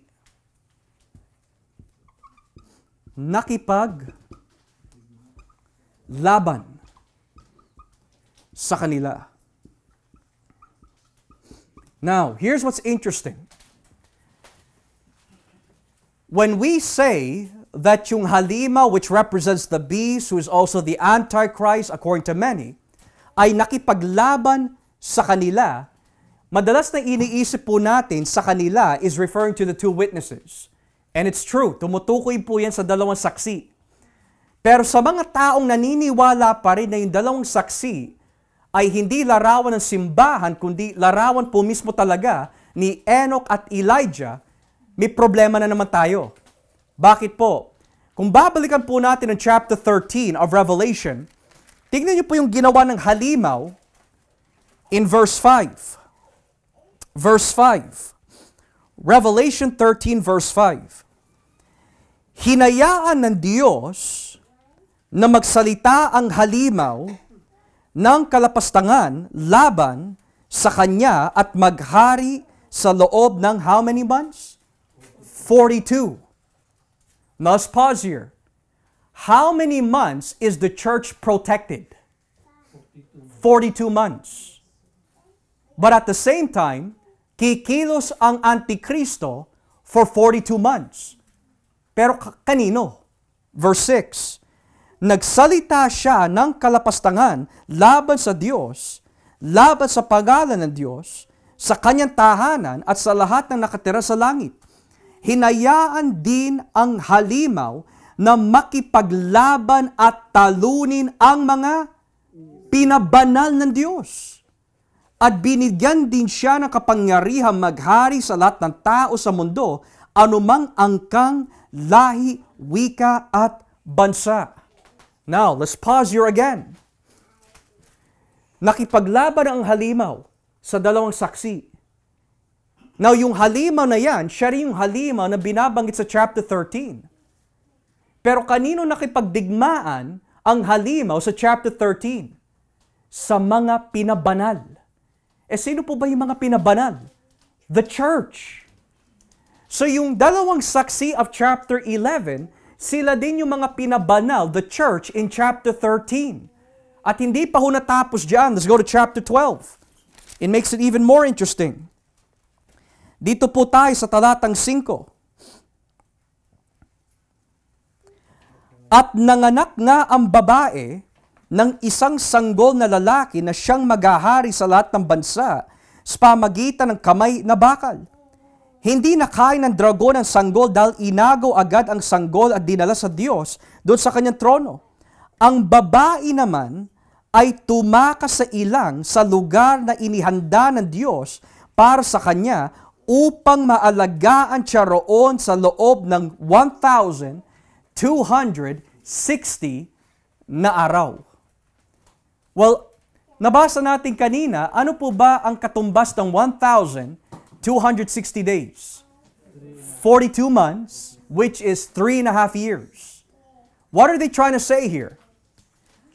Speaker 1: Nakipaglaban sa kanila. Now, here's what's interesting. When we say that yung halimaw, which represents the beast, who is also the Antichrist, according to many, ay nakipaglaban sa kanila, madalas na iniisip po natin sa kanila is referring to the two witnesses. And it's true, tumutukoy po yan sa dalawang saksi. Pero sa mga taong naniniwala pa rin na yung dalawang saksi ay hindi larawan ng simbahan, kundi larawan po mismo talaga ni Enoch at Elijah, may problema na naman tayo. Bakit po? Kung babalikan po natin ang chapter 13 of Revelation, tignan niyo po yung ginawa ng halimaw in verse 5. Verse 5. Revelation 13 verse 5. Hinayaan ng Diyos na magsalita ang halimaw ng kalapastangan laban sa kanya at maghari sa loob ng how many months? 42. Now let's pause here. How many months is the church protected? 42 months. But at the same time, kikilos ang Antikristo for 42 months. Pero kanino? Verse 6. Nagsalita siya ng kalapastangan laban sa Diyos, laban sa pangalan ng Diyos, sa kanyang tahanan at sa lahat ng nakatira sa langit. Hinayaan din ang halimaw na makipaglaban at talunin ang mga pinabanal ng Diyos. At binigyan din siya ng kapangyarihang maghari sa lahat ng tao sa mundo, anumang angkang, lahi, wika at bansa. Now, let's pause here again. Nakipaglaban ang halimaw sa dalawang saksi. Now, yung halimaw na yan, siya rin yung halimaw na binabanggit sa chapter 13. Pero kanino nakipagdigmaan ang halimaw sa chapter 13? Sa mga pinabanal. Sino po ba yung mga pinabanal? The church. So yung dalawang saksi of chapter 11, sila din yung mga pinabanal, the church in chapter 13. At hindi pa ho natapos dyan. Let's go to chapter 12. It makes it even more interesting. Dito po tayo sa talatang 5. At nanganak nga ang babae ng isang sanggol na lalaki na siyang maghahari sa lahat ng bansa sa pamagitan ng kamay na bakal. Hindi nakain ng dragon ang sanggol dahil inagaw agad ang sanggol at dinala sa Diyos doon sa kanyang trono. Ang babae naman ay tumakas sa ilang sa lugar na inihanda ng Diyos para sa kanya upang maalagaan siya roon sa loob ng 1,260 na araw. Well, nabasa natin kanina, ano po ba ang katumbas ng 1,260 days? 42 months, which is 3.5 years. What are they trying to say here?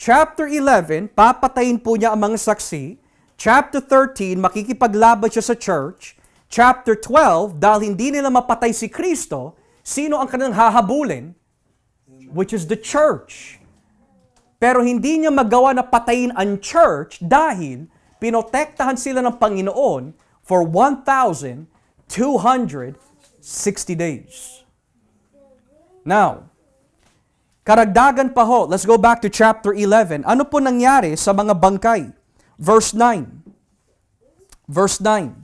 Speaker 1: Chapter 11, papatayin po niya ang mga saksi. Chapter 13, makikipaglaban siya sa church. Chapter 12, dahil hindi nila mapatay si Kristo, sino ang kanilang hahabulin? Which is the church. Pero hindi niya magawa na patayin ang church dahil pinotektahan sila ng Panginoon for 1,260 days. Now, karagdagan pa ho, let's go back to chapter 11. Ano po nangyari sa mga bangkay? Verse 9. Verse 9.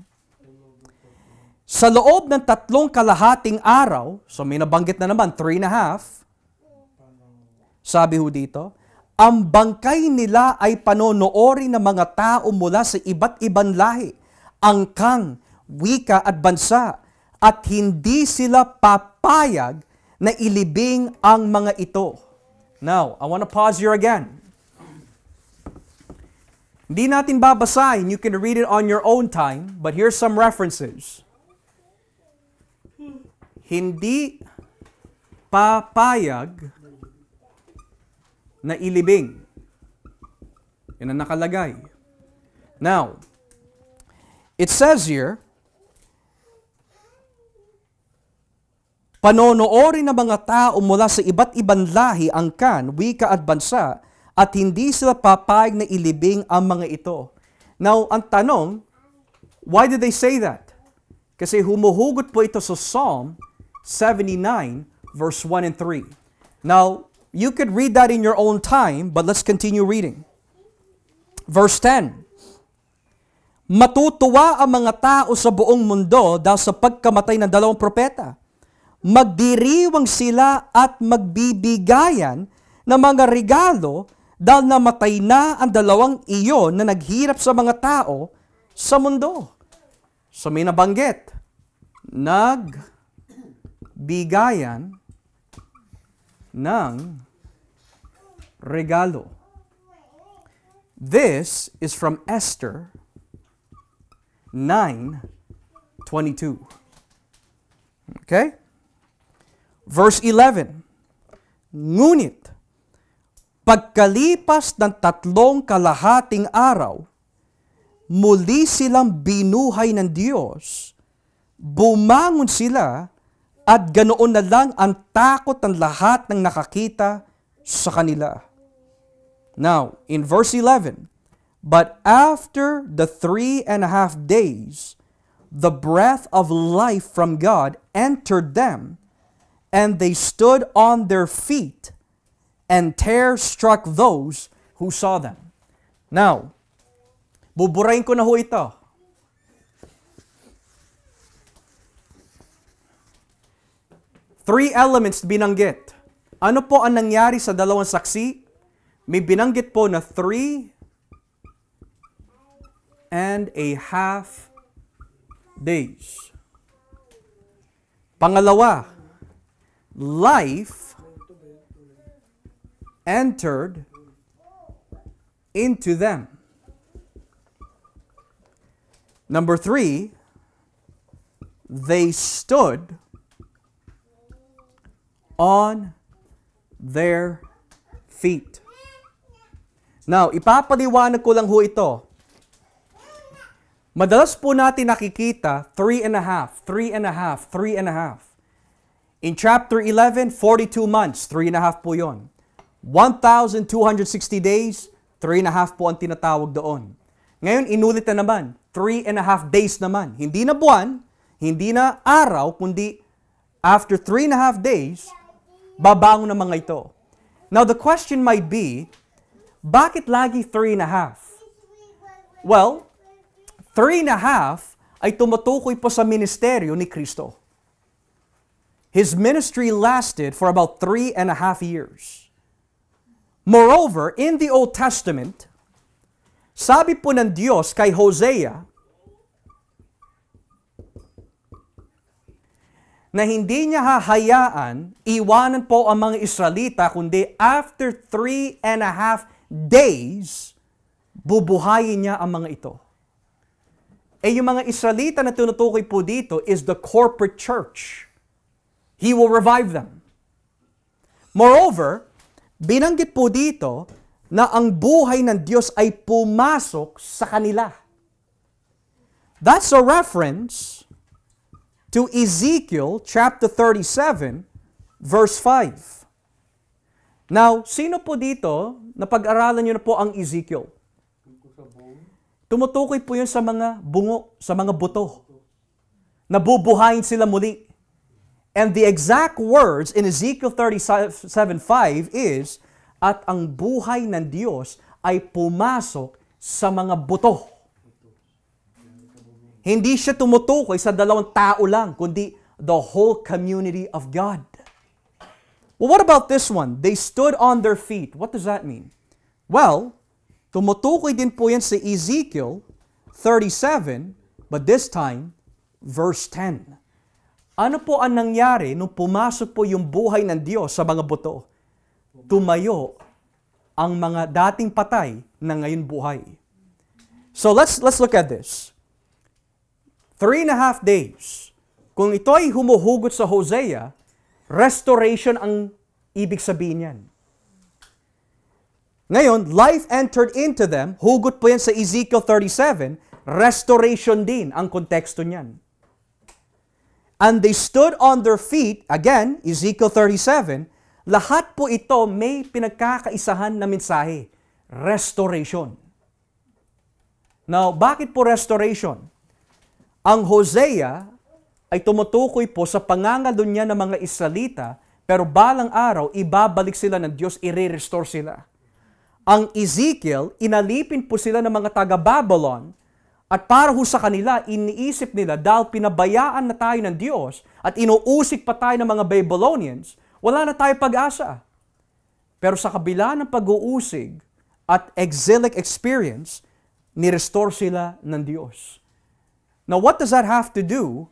Speaker 1: Sa loob ng 3 kalahating araw, so may nabanggit na naman, 3.5, sabi ho dito, ang bangkay nila ay panonoori ng mga tao mula sa iba't ibang lahi, angkang, wika at bansa, at hindi sila papayag na ilibing ang mga ito. Now, I want to pause here again. Hindi natin babasahin. You can read it on your own time, but here's some references. Hindi papayag na ilibing. Yan ang nakalagay. Now, it says here, panonoorin ng mga tao mula sa iba't ibang lahi, angkan, wika at bansa, at hindi sila papayag na ilibing ang mga ito. Now, ang tanong, why did they say that? Kasi humuhugot po ito sa Psalm 79, verse 1 and 3. Now, you could read that in your own time, but let's continue reading. Verse 10. Matutuwa ang mga tao sa buong mundo dahil sa pagkamatay ng 2 propeta. Magdiriwang sila at magbibigayan na mga regalo dahil namatay na ang dalawang iyon na naghirap sa mga tao sa mundo. So may nabanggit, nagbigayan ng regalo. This is from Esther 9:22. Okay? Verse 11. Ngunit, pagkalipas ng 3 kalahating araw, muli silang binuhay ng Diyos, bumangon sila, at ganoon na lang ang takot ng lahat ng nakakita sa kanila. Now, in verse 11, but after the 3.5 days, the breath of life from God entered them, and they stood on their feet, and terror struck those who saw them. Now, buburahin ko na ho ito. Three elements binanggit. Ano po ang nangyari sa dalawang saksi? May binanggit po na 3.5 days. Pangalawa, life entered into them. Number 3, they stood on their feet. Now, ipapaliwanag ko lang ho ito. Madalas po natin nakikita 3.5. In chapter 11, 42 months, 3.5 po yon. 1,260 days, 3.5 po ang tinatawag doon. Ngayon, inulit na naman, 3.5 days naman. Hindi na buwan, hindi na araw, kundi after 3.5 days, babangon na mga ito. Now, the question might be, bakit lagi 3.5? Well, 3.5 ay tumutukoy po sa ministeryo ni Kristo. His ministry lasted for about 3.5 years. Moreover, in the Old Testament, sabi po ng Diyos kay Hosea na hindi niya hahayaan, iwanan po ang mga Israelita, kundi after 3.5 days, bubuhayin niya ang mga ito. Yung mga Israelita na tinutukoy po dito is the corporate church. He will revive them. Moreover, binanggit po dito na ang buhay ng Diyos ay pumasok sa kanila. That's a reference to Ezekiel chapter 37, verse 5. Now, sino po dito na pag-aralan nyo na po ang Ezekiel? Tumutukoy po yun sa mga bungo, sa mga buto. Nabubuhayin sila muli. And the exact words in Ezekiel 37:5 is, at ang buhay ng Diyos ay pumasok sa mga buto. Hindi siya tumutukoy sa 2 tao lang, kundi the whole community of God. Well, what about this one? They stood on their feet. What does that mean? Well, tumutukoy din po yan sa Ezekiel 37, but this time, verse 10. Ano po ang nangyari nung pumasok po yung buhay ng Diyos sa mga buto? Tumayo ang mga dating patay na ngayon buhay. So let's look at this. 3.5 days. Kung ito ay humuhugot sa Hosea, restoration ang ibig sabihin yan. Ngayon, life entered into them, hugot po yan sa Ezekiel 37, restoration din ang konteksto niyan. And they stood on their feet, again, Ezekiel 37, lahat po ito may pinagkakaisahan na mensahe, restoration. Now, bakit po restoration? Ang Hosea ay tumutukoy po sa pangangalunya ng mga Israelita, pero balang araw, ibabalik sila ng Diyos, i-restore sila. Ang Ezekiel, inalipin po sila ng mga taga-Babylon, at para ho sa kanila, iniisip nila, dahil pinabayaan na tayo ng Diyos, at inuusik pa tayo ng mga Babylonians, wala na tayo pag-asa. Pero sa kabila ng pag-uusig at exilic experience, ni-restore sila ng Diyos. Now, what does that have to do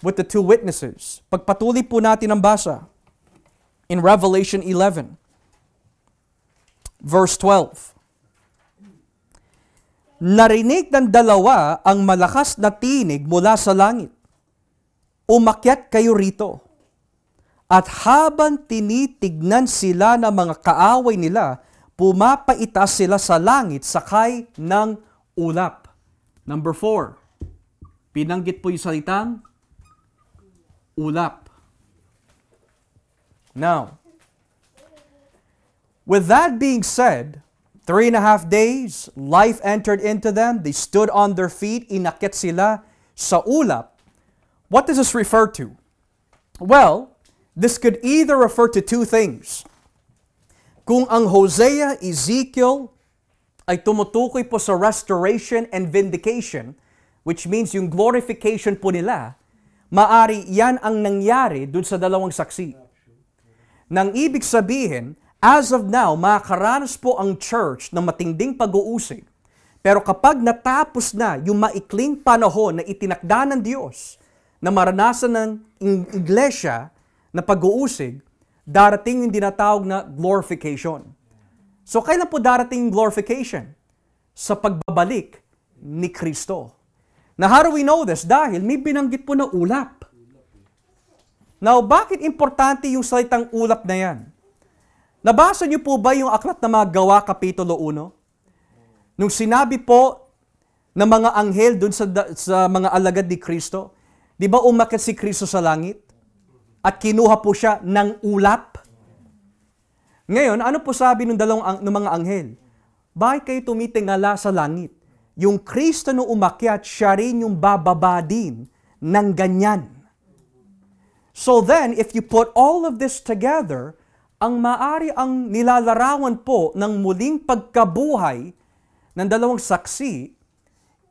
Speaker 1: with the two witnesses? Pagpatuloy po natin ang basa in Revelation 11, verse 12. Narinig ng dalawa ang malakas na tinig mula sa langit. Umakyat kayo rito. At habang tinitignan sila ng mga kaaway nila, pumapaitas sila sa langit sakay ng ulap. Number 4. Pinanggit po yung salitang ulap. Now, with that being said, 3.5 days, life entered into them, they stood on their feet, inakyat sila sa ulap. What does this refer to? Well, this could either refer to two things. Kung ang Hosea, Ezekiel ay tumutukoy po sa restoration and vindication, which means yung glorification po nila, maari yan ang nangyari dun sa dalawang saksi. Nang ibig sabihin, as of now, makakaranas po ang church ng matinding pag-uusig. Pero kapag natapos na yung maikling panahon na itinakda ng Diyos na maranasan ng iglesia na pag-uusig, darating yung dinatawag na glorification. So, kailan po darating yung glorification? Sa pagbabalik ni Kristo. Now, how do we know this? Dahil may binanggit po na ulap. Now, bakit importante yung salitang ulap na yan? Nabasa niyo po ba yung aklat na mga Gawa, Kapitulo 1? Nung sinabi po ng mga anghel dun sa mga alagad ni Kristo, di ba umakyat si Kristo sa langit? At kinuha po siya ng ulap? Ngayon, ano po sabi ng mga anghel? Bakit kayo tumitingala sa langit? Yung Kristo nung umakyat, siya rin yung bababa din ng ganyan. So then, if you put all of this together, ang maari ang nilalarawan po ng muling pagkabuhay ng dalawang saksi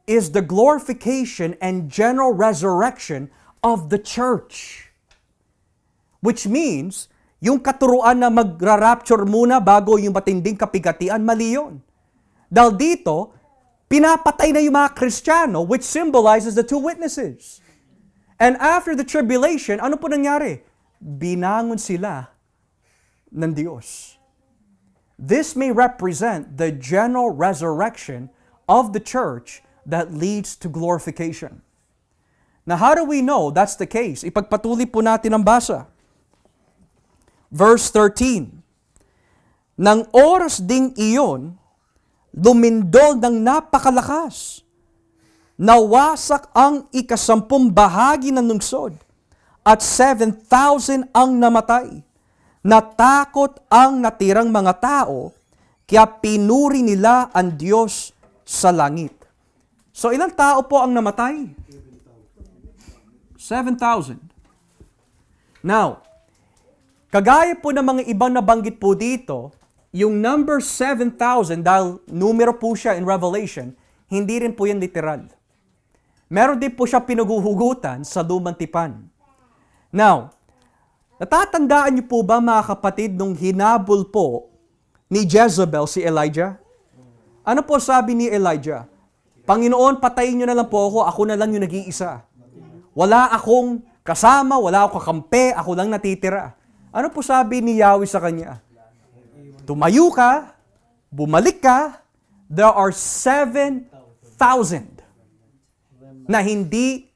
Speaker 1: is the glorification and general resurrection of the church. Which means, yung katuruan na magra-rapture muna bago yung matinding kapigatian, mali yun. Dahil dito, pinapatay na yung mga Kristiyano, which symbolizes the two witnesses. And after the tribulation, ano po nangyari? Binangon sila ng Diyos. This may represent the general resurrection of the church that leads to glorification. Now, how do we know that's the case? Ipagpatuloy po natin ang basa. Verse 13. Nang oras ding iyon, lumindol ng napakalakas. Nawasak ang 10 bahagi ng lungsod at 7,000 ang namatay. Natakot ang natirang mga tao, kaya pinuri nila ang Diyos sa langit. So ilang tao po ang namatay? 7,000. Now, kagaya po ng mga ibang nabanggit po dito, yung number 7,000, dahil numero po siya in Revelation, hindi rin po yan literal. Meron din po siya pinuguhugutan sa lumang tipan. Now, natatandaan niyo po ba mga kapatid nung hinabol po ni Jezebel si Elijah? Ano po sabi ni Elijah? Panginoon, patayin niyo na lang po ako na lang yung nag-iisa. Wala akong kasama, wala akong kakampi, ako lang natitira. Ano po sabi ni Yahweh sa kanya? Tumayo ka, bumalik ka, there are 7,000 na hindi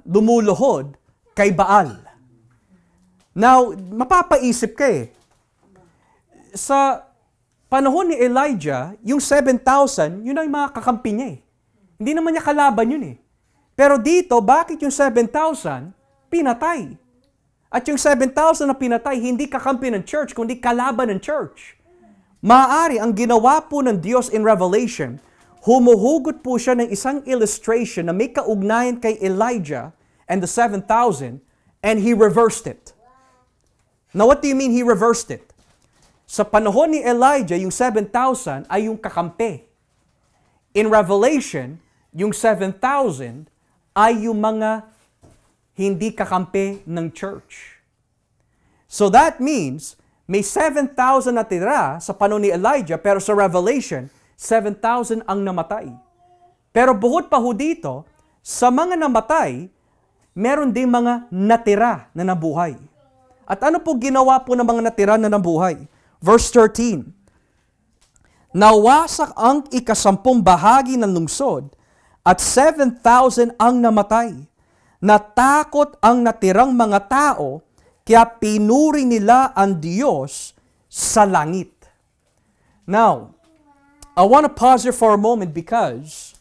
Speaker 1: lumuluhod kay Baal. Now, mapapaisip ka eh. Sa panahon ni Elijah, yung 7,000, yun ang mga kakampi niya eh. Hindi naman niya kalaban yun eh. Pero dito, bakit yung 7,000 pinatay? At yung 7,000 na pinatay, hindi kakampi ng church, kundi kalaban ng church. Maaari, ang ginawa po ng Diyos in Revelation, humuhugot po siya ng isang illustration na may kaugnayan kay Elijah and the 7,000, and he reversed it. Now, what do you mean he reversed it? Sa panahon ni Elijah, yung 7,000 ay yung kakampi. In Revelation, yung 7,000 ay yung mga hindi kakampi ng church. So that means, May 7,000 natira sa panahon ni Elijah, pero sa Revelation, 7,000 ang namatay. Pero bukod pa ho dito, sa mga namatay, meron din mga natira na nabuhay. At ano po ginawa po ng mga natira na nabuhay? Verse 13, nawasak ang ikasampung bahagi ng lungsod at 7,000 ang namatay. Natakot ang natirang mga tao, kaya pinuri nila ang Diyos sa langit. Now, I want to pause here for a moment because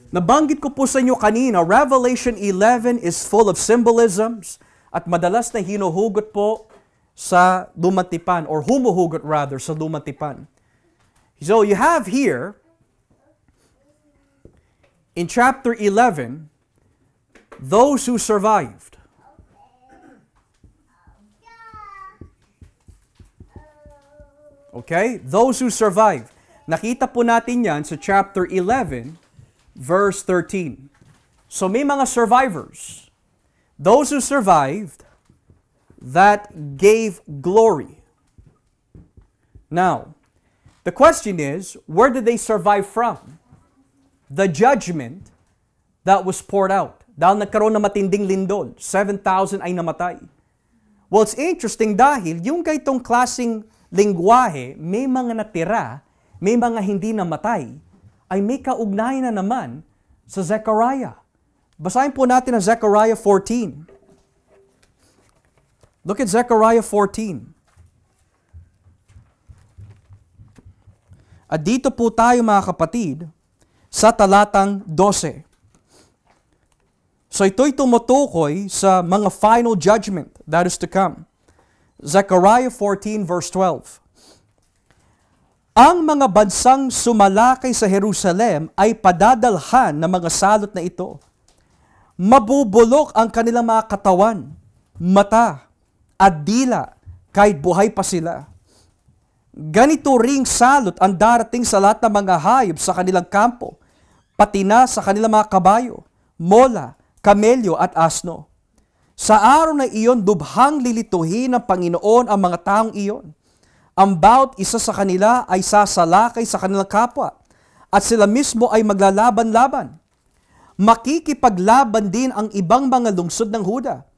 Speaker 1: nabanggit ko po sa inyo kanina, Revelation 11 is full of symbolisms at madalas na hinuhugot po sa lumatipan or humuhugot rather sa lumatipan. So you have here in chapter 11 those who survived. Okay? Those who survived. Nakita po natin yan sa chapter 11, verse 13. So may mga survivors. Those who survived that gave glory. Now, the question is, where did they survive from? The judgment that was poured out. Dahil nagkaroon ng matinding lindol, 7,000 ay namatay. Well, it's interesting dahil yung gaitong klaseng lingwahe, may mga natira, may mga hindi namatay, ay may kaugnayan na naman sa Zechariah. Basahin po natin ang Zechariah 14. Look at Zechariah 14. At dito po tayo mga kapatid sa talatang 12. So ito'y tumutukoy sa mga final judgment that is to come. Zechariah 14 verse 12. Ang mga bansang sumalakay sa Jerusalem ay padadalhan ng mga salot na ito. Mabubulok ang kanilang mga katawan, mata, at dila kahit buhay pa sila. Ganito ring salot ang darating sa lahat ng mga hayop sa kanilang kampo, pati na sa kanilang mga kabayo, mola, kamelyo at asno. Sa araw na iyon, lubhang lilituhin ng Panginoon ang mga taong iyon. Ang bawat isa sa kanila ay sasalakay sa kanilang kapwa, at sila mismo ay maglalaban-laban. Makikipaglaban din ang ibang mga lungsod ng Huda.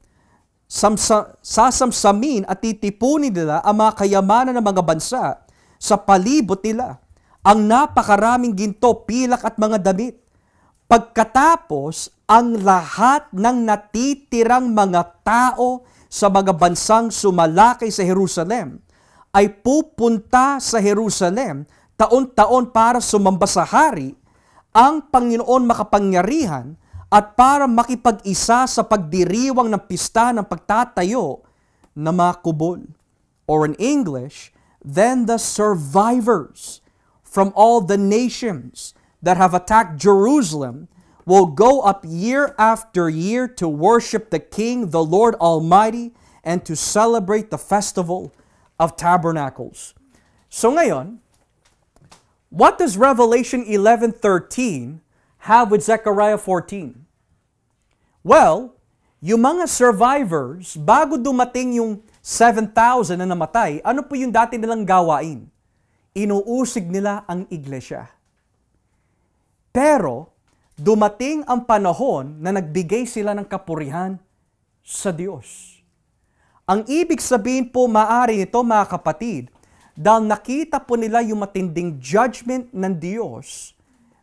Speaker 1: Sasamsamin at titipunin nila ang mga kayamanan ng mga bansa sa palibot nila, ang napakaraming ginto, pilak at mga damit. Pagkatapos, ang lahat ng natitirang mga tao sa mga bansang sumalakay sa Jerusalem ay pupunta sa Jerusalem taon-taon para sumamba sa hari, ang Panginoon makapangyarihan, at para makipag-isa sa pagdiriwang ng pista ng pagtatayo ng mga kubol. Or in English, then the survivors from all the nations that have attacked Jerusalem will go up year after year to worship the King, the Lord Almighty, and to celebrate the festival of tabernacles. So ngayon, what does Revelation 11:13 have with Zechariah 14? Well, yung mga survivors, bago dumating yung 7,000 na namatay, ano po yung dati nilang gawain? Inuusig nila ang iglesia. Pero, dumating ang panahon na nagbigay sila ng kapurihan sa Diyos. Ang ibig sabihin po maaari nito mga kapatid, dahil nakita po nila yung matinding judgment ng Diyos,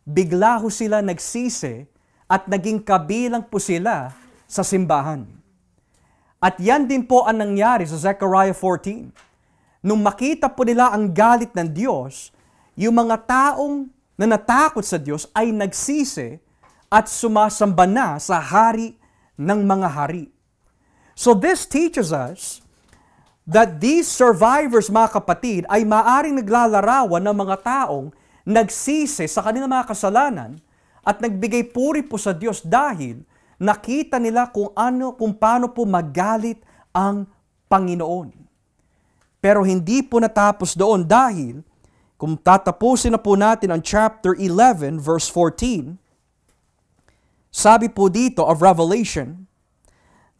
Speaker 1: bigla ho sila nagsisi at naging kabilang po sila sa simbahan. At yan din po ang nangyari sa Zechariah 14. Nung makita po nila ang galit ng Diyos, yung mga taong na natakot sa Diyos ay nagsisi at sumasamba na sa hari ng mga hari. So this teaches us that these survivors, mga kapatid, ay maaring naglalarawan ng mga taong nagsisi sa kanilang mga kasalanan at nagbigay puri po sa Diyos dahil nakita nila kung paano po magalit ang Panginoon. Pero hindi po natapos doon dahil kung tatapusin na po natin ang chapter 11 verse 14, sabi po dito of Revelation,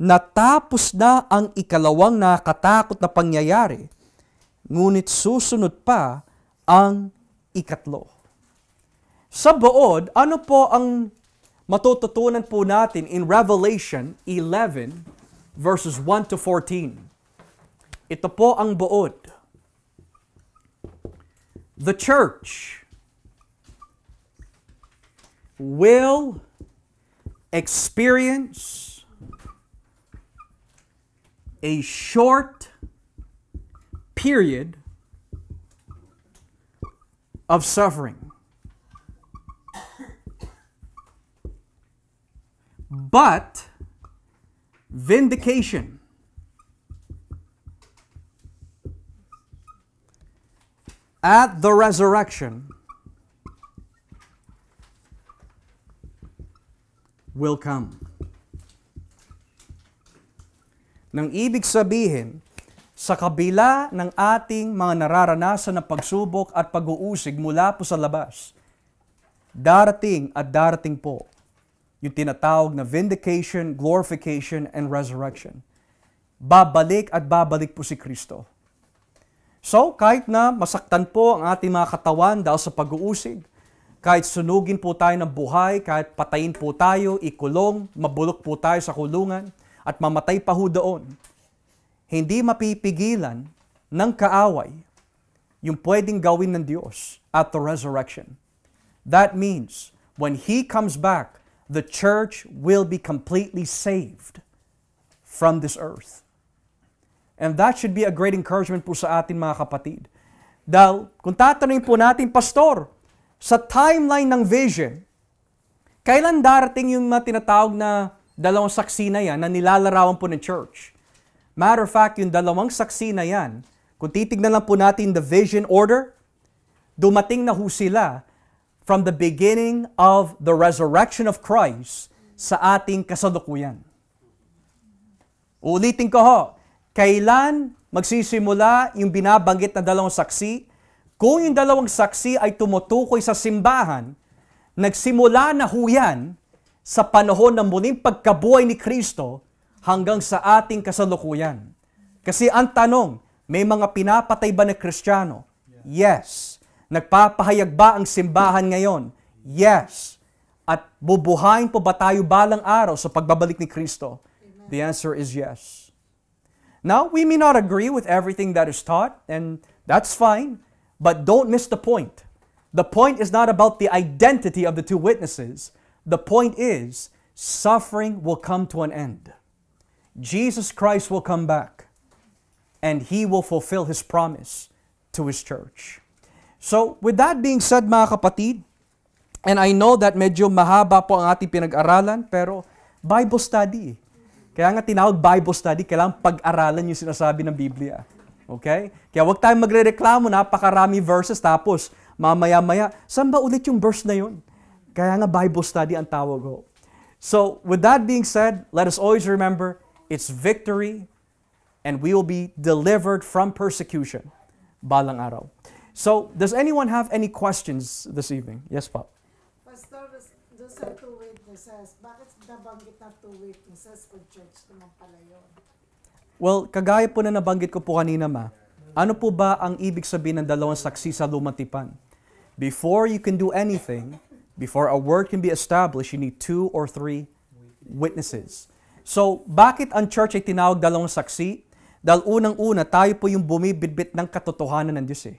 Speaker 1: natapos na ang ikalawang nakakatakot na pangyayari, ngunit susunod pa ang ikatlo. Sa buod, ano po ang matututunan po natin in Revelation 11 verses 1 to 14? Ito po ang buod. The church will experience a short period of suffering. But vindication at the resurrection will come. Nang ibig sabihin, sa kabila ng ating mga nararanasan na pagsubok at pag-uusig mula po sa labas, darating at darating po yung tinatawag na vindication, glorification, and resurrection. Babalik at babalik po si Kristo. So, kahit na masaktan po ang ating mga katawan dahil sa pag-uusig, kahit sunugin po tayo ng buhay, kahit patayin po tayo, ikulong, mabulok po tayo sa kulungan, at mamatay pa ho doon, hindi mapipigilan ng kaaway yung pwedeng gawin ng Diyos at the resurrection. That means, when He comes back, the church will be completely saved from this earth. And that should be a great encouragement po sa atin mga kapatid. Dahil kung tatanungin po natin, Pastor, sa timeline ng vision, kailan darating yung mga tinatawag na dalawang saksi na yan na nilalarawan po ng church? Matter of fact, yung dalawang saksi na yan, kung titignan lang po natin the vision order, dumating na ho sila from the beginning of the resurrection of Christ sa ating kasalukuyan. Ulitin ko ho, kailan magsisimula yung binabanggit na dalawang saksi? Kung yung dalawang saksi ay tumutukoy sa simbahan, nagsimula na ho yan sa panahon ng muling pagkabuhay ni Kristo hanggang sa ating kasalukuyan. Kasi ang tanong, may mga pinapatay ba na Kristiyano? Yes. Nagpapahayag ba ang simbahan ngayon? Yes. At bubuhayin po ba tayo balang araw sa pagbabalik ni Kristo? The answer is yes. Now, we may not agree with everything that is taught, and that's fine, but don't miss the point. The point is not about the identity of the two witnesses. The point is, suffering will come to an end. Jesus Christ will come back, and He will fulfill His promise to His church. So, with that being said, mga kapatid, and I know that medyo mahaba po ang ating pinag-aralan, pero Bible study. Kaya nga tinawag Bible study, kailangan pag-aralan yung sinasabi ng Biblia. Okay? Kaya huwag tayong magre-reklamo, napakarami verses, tapos mamaya-maya, saan ba ulit yung verse na yun? Kaya nga Bible study ang tawag ho. So, with that being said, let us always remember, it's victory, and we will be delivered from persecution balang araw. So, does anyone have any questions this evening? Yes, Pop.
Speaker 3: Pastor, doon sa two witnesses, bakit nabanggit na two witnesses kung church naman pala yun?
Speaker 1: Well, kagaya po na nabanggit ko po kanina, Ma, ano po ba ang ibig sabihin ng dalawang saksi sa lumang tipan? Before you can do anything, before a word can be established, you need 2 or 3 witnesses. So, bakit ang church ay tinawag dalawang saksi? Dahil unang-una, tayo po yung bumibitbit ng katotohanan ng Diyos eh.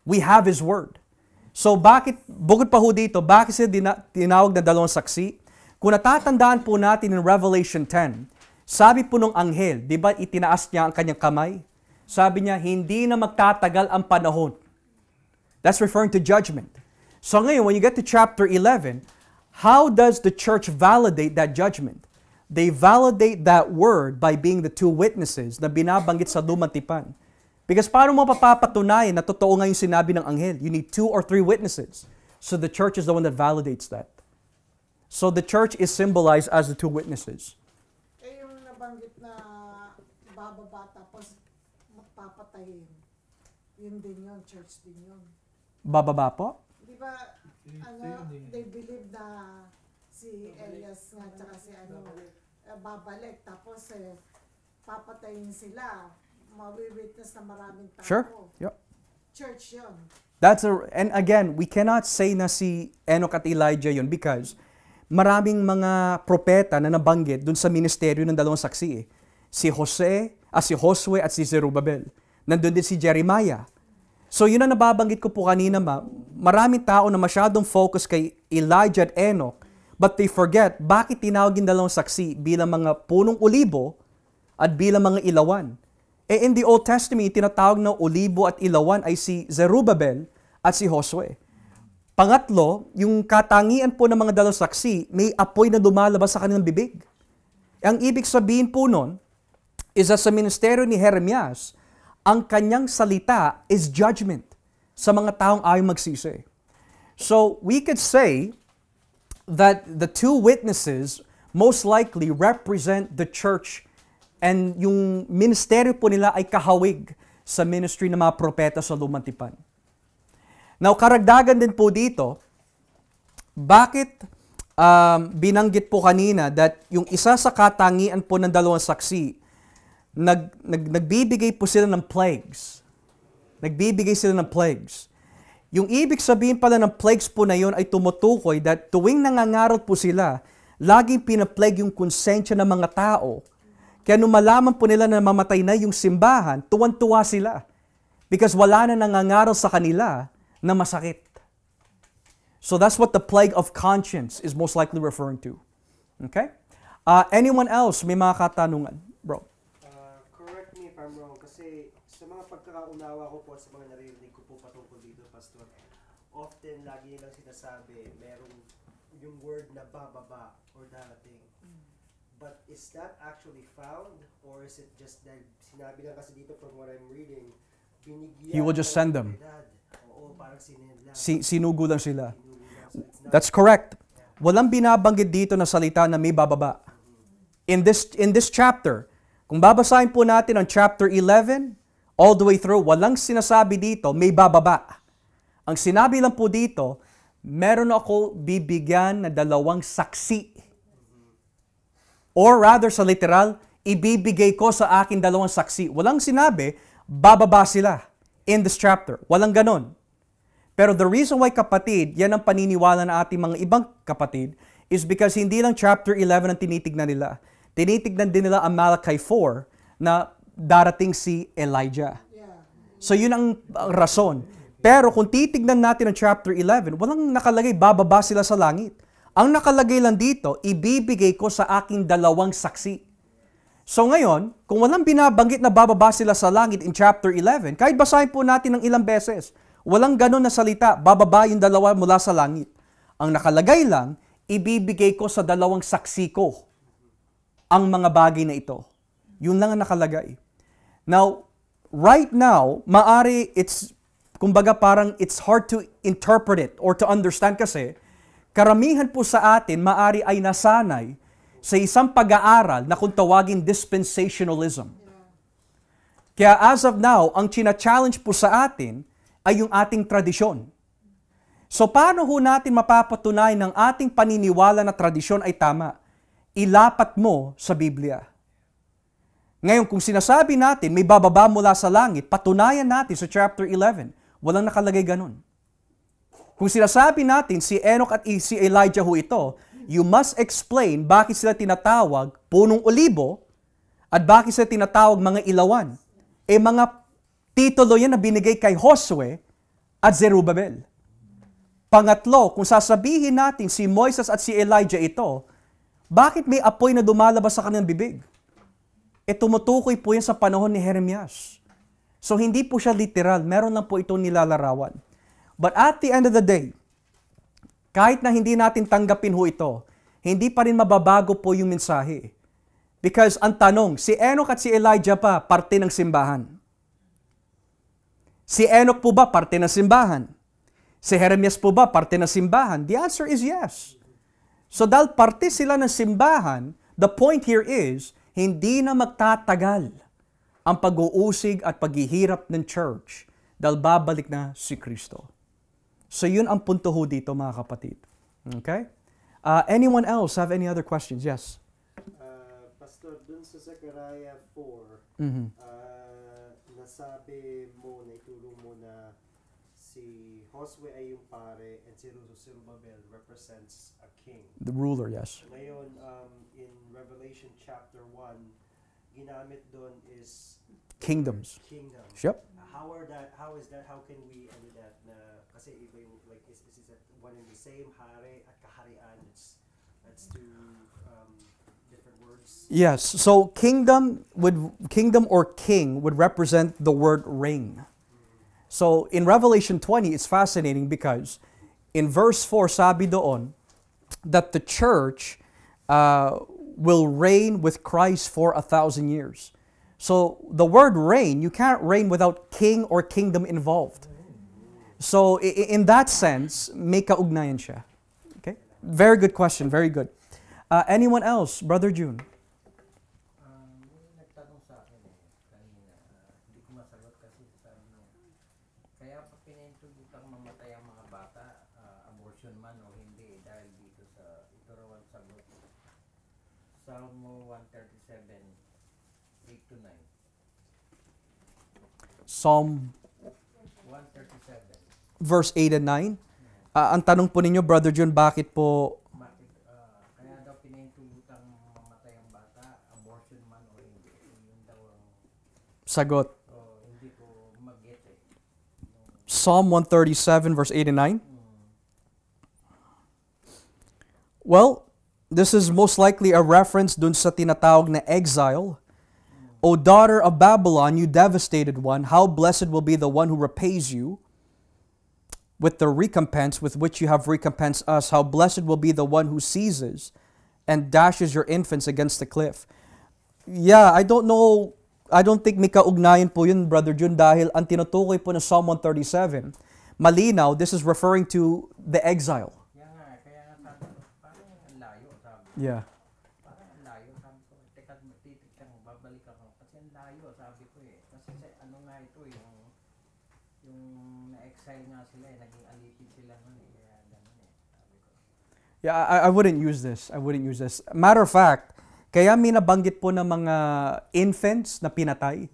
Speaker 1: We have His Word. So, bukod pa ho dito, bakit sila tinawag na dalawang saksi? Kung natatandaan po natin in Revelation 10, sabi po nung anghel, di ba itinaas niya ang kanyang kamay? Sabi niya, hindi na magtatagal ang panahon. That's referring to judgment. So ngayon, when you get to chapter 11, how does the church validate that judgment? They validate that word by being the two witnesses na binabanggit sa lumang tipan. Because paano mo papapatunayan na totoo nga yung sinabi ng anghel? You need 2 or 3 witnesses. So the church is the one that validates that. So the church is symbolized as the two witnesses.
Speaker 3: Eh yung nabanggit na bababa tapos magpapatayin, yun din yun, church din yun.
Speaker 1: Bababa po?
Speaker 3: Di ba, they believe na si Elias nga tsaka si babalik. Tapos papatayin sila. Mawi-witness na maraming tao.
Speaker 1: Sure. Yep.
Speaker 3: Church yun.
Speaker 1: And again, we cannot say na si Enoch at Elijah yun because maraming mga propeta na nabanggit dun sa ministeryo ng dalawang saksi. Si Josue at si Zerubbabel. Nandun din si Jeremiah. So yun ang nababanggit ko po kanina, maraming tao na masyadong focus kay Elijah at Enoch, but they forget bakit tinawag yung dalawang saksi bilang mga punong olibo at bilang mga ilawan. In the Old Testament, tinatawag na olibo at ilawan ay si Zerubbabel at si Josue. Pangatlo, yung katangian po ng mga dalawang saksi, may apoy na lumalabas sa kanilang bibig. Ang ibig sabihin po nun, is sa ministeryo ni Jeremias, ang kanyang salita is judgment sa mga taong ayaw magsisi. So, we could say that the two witnesses most likely represent the church and yung ministeryo po nila ay kahawig sa ministry ng mga propeta sa Lumang Tipan. Now, karagdagan din po dito, bakit binanggit po kanina that yung isa sa katangian po ng dalawang saksi, nagbibigay po sila ng plagues. Nagbibigay sila ng plagues. Yung ibig sabihin pala ng plagues po na yun ay tumutukoy that tuwing nangangaral po sila, laging pinaplague yung konsensya ng mga tao. Kaya nung malaman po nila na mamatay na yung simbahan, tuwan-tuwa sila. Because wala na nangangaral sa kanila na masakit. So that's what the plague of conscience is most likely referring to. Okay? Anyone else may mga katanungan? Bro.
Speaker 4: Correct me if I'm wrong, kasi sa mga pagkakaunawa ko po, sa mga naririnig ko po patungkol dito, Pastor, often lagi nilang sinasabi, merong yung word na bababa or darating. But is that actually found, or is it just that sinabi lang kasi dito from what I'm reading, binigyan
Speaker 1: He will just send them.
Speaker 4: Oo, parang sinila.
Speaker 1: Sinugo lang sila. That's correct. Walang binabanggit dito na salita na may bababa. In this chapter, kung babasahin po natin ang chapter 11, all the way through, walang sinasabi dito, may bababa. Ang sinabi lang po dito, meron ako bibigyan na dalawang saksi. Or rather, sa literal, ibibigay ko sa akin dalawang saksi. Walang sinabi, bababa sila in this chapter. Walang ganon. Pero the reason why, kapatid, yan ang paniniwala ng ating mga ibang kapatid, is because hindi lang chapter 11 ang tinitignan nila. Tinitignan din nila ang Malachi 4 na darating si Elijah. So yun ang rason. Pero kung titignan natin ang chapter 11, walang nakalagay bababa sila sa langit. Ang nakalagay lang dito, ibibigay ko sa aking dalawang saksi. So ngayon, kung walang binabanggit na bababa sila sa langit in chapter 11, kahit basahin po natin ng ilang beses, walang ganon na salita, bababa yung dalawa mula sa langit. Ang nakalagay lang, ibibigay ko sa dalawang saksi ko ang mga bagay na ito. Yun lang ang nakalagay. Now, right now, maari kumbaga parang it's hard to interpret it or to understand kasi karamihan po sa atin maari ay nasanay sa isang pag-aaral na kung tawagin dispensationalism. Kaya as of now, ang china-challenge po sa atin ay yung ating tradisyon. So paano ho natin mapapatunay ng ating paniniwala na tradisyon ay tama? Ilapat mo sa Biblia. Ngayon, kung sinasabi natin may bababa mula sa langit, patunayan natin sa chapter 11. Walang nakalagay ganun. Kung sinasabi natin si Enoch at si Elijah ho ito, you must explain bakit sila tinatawag punong olibo at bakit sila tinatawag mga ilawan. Mga titulo yan na binigay kay Josue at Zerubbabel. Pangatlo, kung sasabihin natin si Moises at si Elijah ito, bakit may apoy na dumalabas sa kanilang bibig? Tumutukoy po yan sa panahon ni Jeremias. So hindi po siya literal, meron lang po itong nilalarawan. But at the end of the day, kahit na hindi natin tanggapin ho ito, hindi pa rin mababago po yung mensahe. Because ang tanong, si Enoch at si Elijah pa, parte ng simbahan. Si Enoch po ba, parte ng simbahan? Si Jeremias po ba, parte ng simbahan? The answer is yes. So dahil parte sila ng simbahan, the point here is, hindi na magtatagal ang pag-uusig at paghihirap ng church dahil babalik na si Kristo. So yun ang punto ho dito, mga kapatid. Okay? Anyone else have any other questions? Yes?
Speaker 4: Pastor, dun sa Zechariah 4,
Speaker 1: Mhm.
Speaker 4: nasabi mo, naitulong mo na si Josue ay yung pare and si Zerubbabel represents a king.
Speaker 1: The ruler, yes.
Speaker 4: Ngayon, in Revelation chapter 1, ginamit doon is the
Speaker 1: Kingdoms.
Speaker 4: word kingdoms.
Speaker 1: Yep.
Speaker 4: How can we ano that na kasi iba yung like is that one and the same hari at kaharian, that's two different words.
Speaker 1: Yes. So kingdom or king would represent the word reign. So in Revelation 20, it's fascinating because in verse 4 sabi doon that the church will reign with Christ for 1,000 years. So the word reign, you can't reign without king or kingdom involved. So in that sense, may kaugnayan siya. Okay? Very good question, very good. Anyone else? Brother June?
Speaker 5: May nagtanong sa akin kanina, hindi ko masagot kasi sabi niya, kaya pa pinintulutang mamatay ang mga bata, abortion man o hindi, dahil dito sa, ito raw ang sagot. Psalm 137, 8 to 9.
Speaker 1: Psalm
Speaker 5: 137.
Speaker 1: verse 8 and 9. Ang tanong po ninyo, Brother June, bakit po
Speaker 5: Bakit, kaya daw pinintulutang mamatay ang bata, abortion man o hindi. Yun daw ang,
Speaker 1: sagot?
Speaker 5: hindi ko mag-get eh.
Speaker 1: Psalm 137 verse 8 and 9. Well, this is most likely a reference dun sa tinatawag na exile. O daughter of Babylon, you devastated one, how blessed will be the one who repays you with the recompense with which you have recompensed us. How blessed will be the one who seizes and dashes your infants against the cliff. Yeah, I don't know, I don't think may kaugnayan po yun, Brother Jun, dahil ang tinutukoy po ng Psalm 137, malinaw, this is referring to the exile.
Speaker 5: Kaya nga sabi ko, parang ang layo, sabi ko.
Speaker 1: Yeah.
Speaker 5: Parang ang layo, sabi ko. Teka, titignan mo, babalik ako. Kasi ang layo, sabi ko eh. Kasi ano nga ito, yung na-exile nga sila eh, naging alipid sila nun eh. Kaya ganun eh, sabi ko.
Speaker 1: Yeah, I wouldn't use this. I wouldn't use this. Matter of fact, kaya may nabanggit po ng mga infants na pinatay.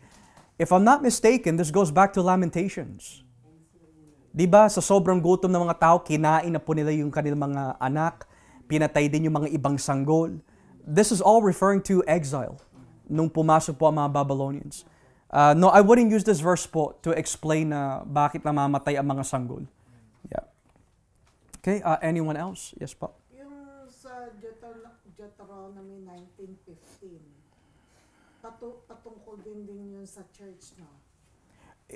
Speaker 1: If I'm not mistaken, this goes back to Lamentations. Diba, sa sobrang gutom ng mga tao, kinain na po nila yung kanilang mga anak, pinatay din yung mga ibang sanggol. This is all referring to exile, nung pumasok po ang mga Babylonians. No, I wouldn't use this verse po to explain na bakit namamatay ang mga sanggol. Yeah. Okay, anyone else? Yes po.
Speaker 3: Yung sa Deuteronomy 19:15, patungkol din yun sa church, no?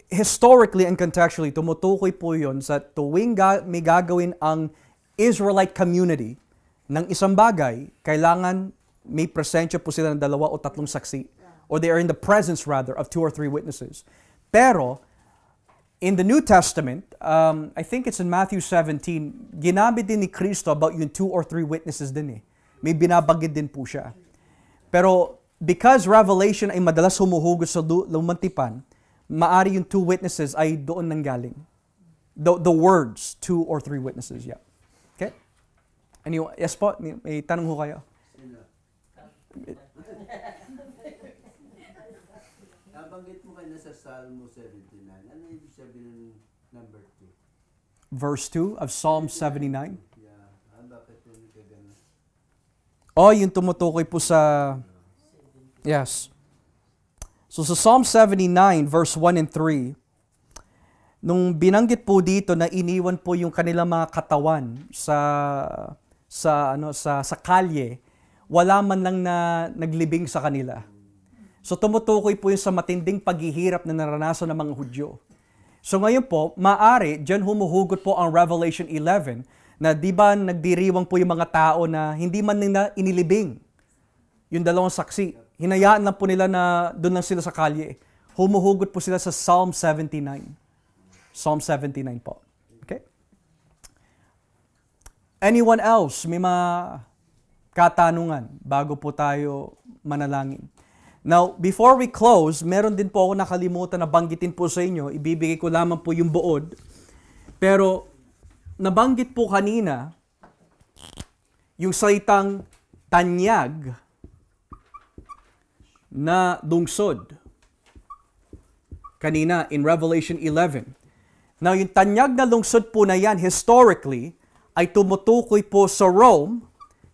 Speaker 1: Historically and contextually, tumutukoy po yun sa tuwing may gagawin ang Israelite community ng isang bagay, kailangan may presensya po sila ng 2 o 3 saksi. Or they are in the presence rather of 2 or 3 witnesses. Pero, in the New Testament, I think it's in Matthew 17, ginamit din ni Kristo about yung 2 or 3 witnesses din eh. May binabanggit din po siya. Pero, because Revelation ay madalas humuhugot sa lumang tipan, maari yung 2 witnesses ay doon nanggaling. The words, 2 or 3 witnesses, yeah. Okay? Anyway, yes po, may tanong ho kayo.
Speaker 6: Nabanggit mo kayo na sa Psalm 79. Ano ibig sabihin ng number 2?
Speaker 1: Verse 2 of Psalm 79.
Speaker 6: Yeah. Bakit yun ka ganun?
Speaker 1: Oh, yung tumutukoy po sa... Yes. So sa Psalm 79, verse 1 and 3, nung binanggit po dito na iniwan po yung kanilang mga katawan sa kalye, wala man lang na naglibing sa kanila. So tumutukoy po yun sa matinding paghihirap na naranasan ng mga Hudyo. So ngayon po, maaari, dyan humuhugot po ang Revelation 11, na di ba nagdiriwang po yung mga tao na hindi man nila inilibing yung 2 saksi. Hinayaan lang po nila na doon lang sila sa kalye. Humuhugot po sila sa Psalm 79. Psalm 79 po. Okay? Anyone else? May mga katanungan bago po tayo manalangin. Now, before we close, meron din po ako nakalimutan na banggitin po sa inyo. Ibibigay ko lamang po yung buod. Pero, nabanggit po kanina, yung salitang tanyag, na lungsod. Kanina, in Revelation 11. Now, yung tanyag na lungsod po na yan, historically, ay tumutukoy po sa Rome.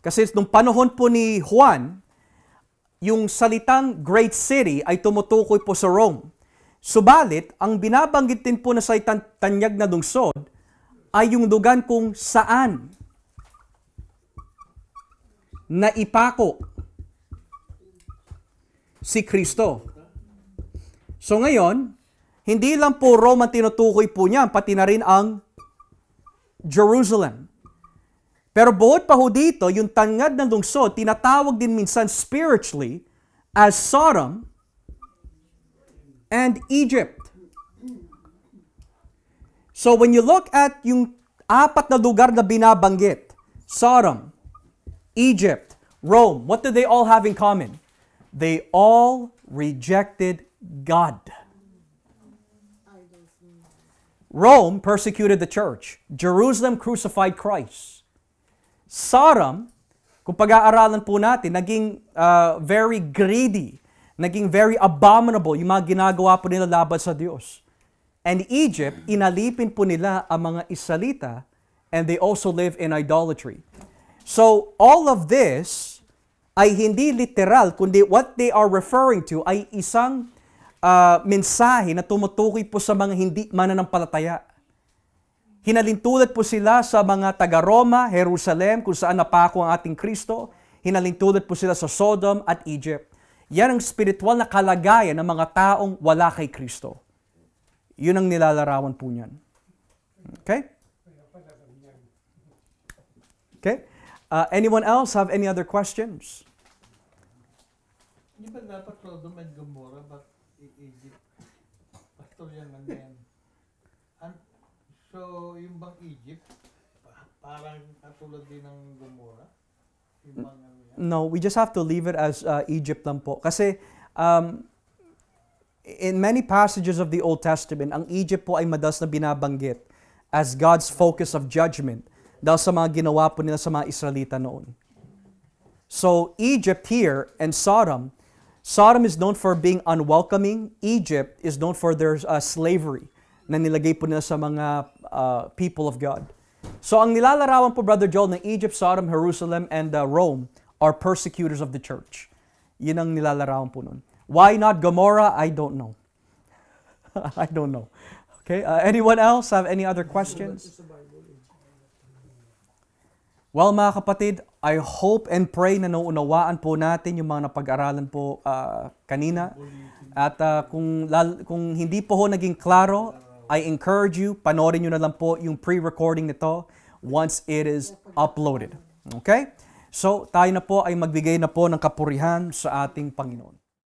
Speaker 1: Kasi nung panahon po ni Juan, yung salitang great city ay tumutukoy po sa Rome. Subalit, ang binabanggit din po na sa tanyag na lungsod ay yung lugar kung saan naipako si Kristo. So ngayon, hindi lang po Rome ang tinutukoy po niya, pati na rin ang Jerusalem. Pero bukod pa ho dito, yung tanyag ng lungsod, tinatawag din minsan spiritually as Sodom and Egypt. So when you look at yung apat na lugar na binabanggit, Sodom, Egypt, Rome, what do they all have in common? They all rejected God. Rome persecuted the church. Jerusalem crucified Christ. Sodom, kung pag-aaralan po natin, naging very greedy, naging very abominable yung mga ginagawa po nila laban sa Diyos. And Egypt, inalipin po nila ang mga Israelita, and they also live in idolatry. So, all of this ay hindi literal, kundi what they are referring to ay isang mensahe na tumutukoy po sa mga hindi mananampalataya. Hinalintulad po sila sa mga taga-Roma, Jerusalem, kung saan napako ang ating Kristo. Hinalintulad po sila sa Sodom at Egypt. Yan ang spiritual na kalagayan ng mga taong wala kay Kristo. Yun ang nilalarawan po niyan. Okay? Okay? Anyone else have any other questions?
Speaker 2: Hindi ba dapat Sodom and Gomorrah, but Egypt? Pastor yan lang yan. So, yung bang Egypt, parang katulad din ng Gomorrah? Yung bang ano yan?
Speaker 1: No, we just have to leave it as Egypt lang po. Kasi in many passages of the Old Testament, ang Egypt po ay madalas na binabanggit as God's focus of judgment dahil sa mga ginawa po nila sa mga Israelita noon. So, Egypt here and Sodom is known for being unwelcoming. Egypt is known for their slavery na nilagay po nila sa mga people of God. So, ang nilalarawan po, Brother Joel, ng Egypt, Sodom, Jerusalem, and Rome are persecutors of the church. Yun ang nilalarawan po nun. Why not Gomorrah? I don't know. I don't know. Okay, anyone else have any other questions? Well, mga kapatid, I hope and pray na nauunawaan po natin yung mga napag-aralan po kanina. At kung hindi po ho naging klaro, I encourage you, panoorin nyo na lang po yung pre-recording nito once it is uploaded. Okay? So, tayo na po ay magbigay na po ng kapurihan sa ating Panginoon.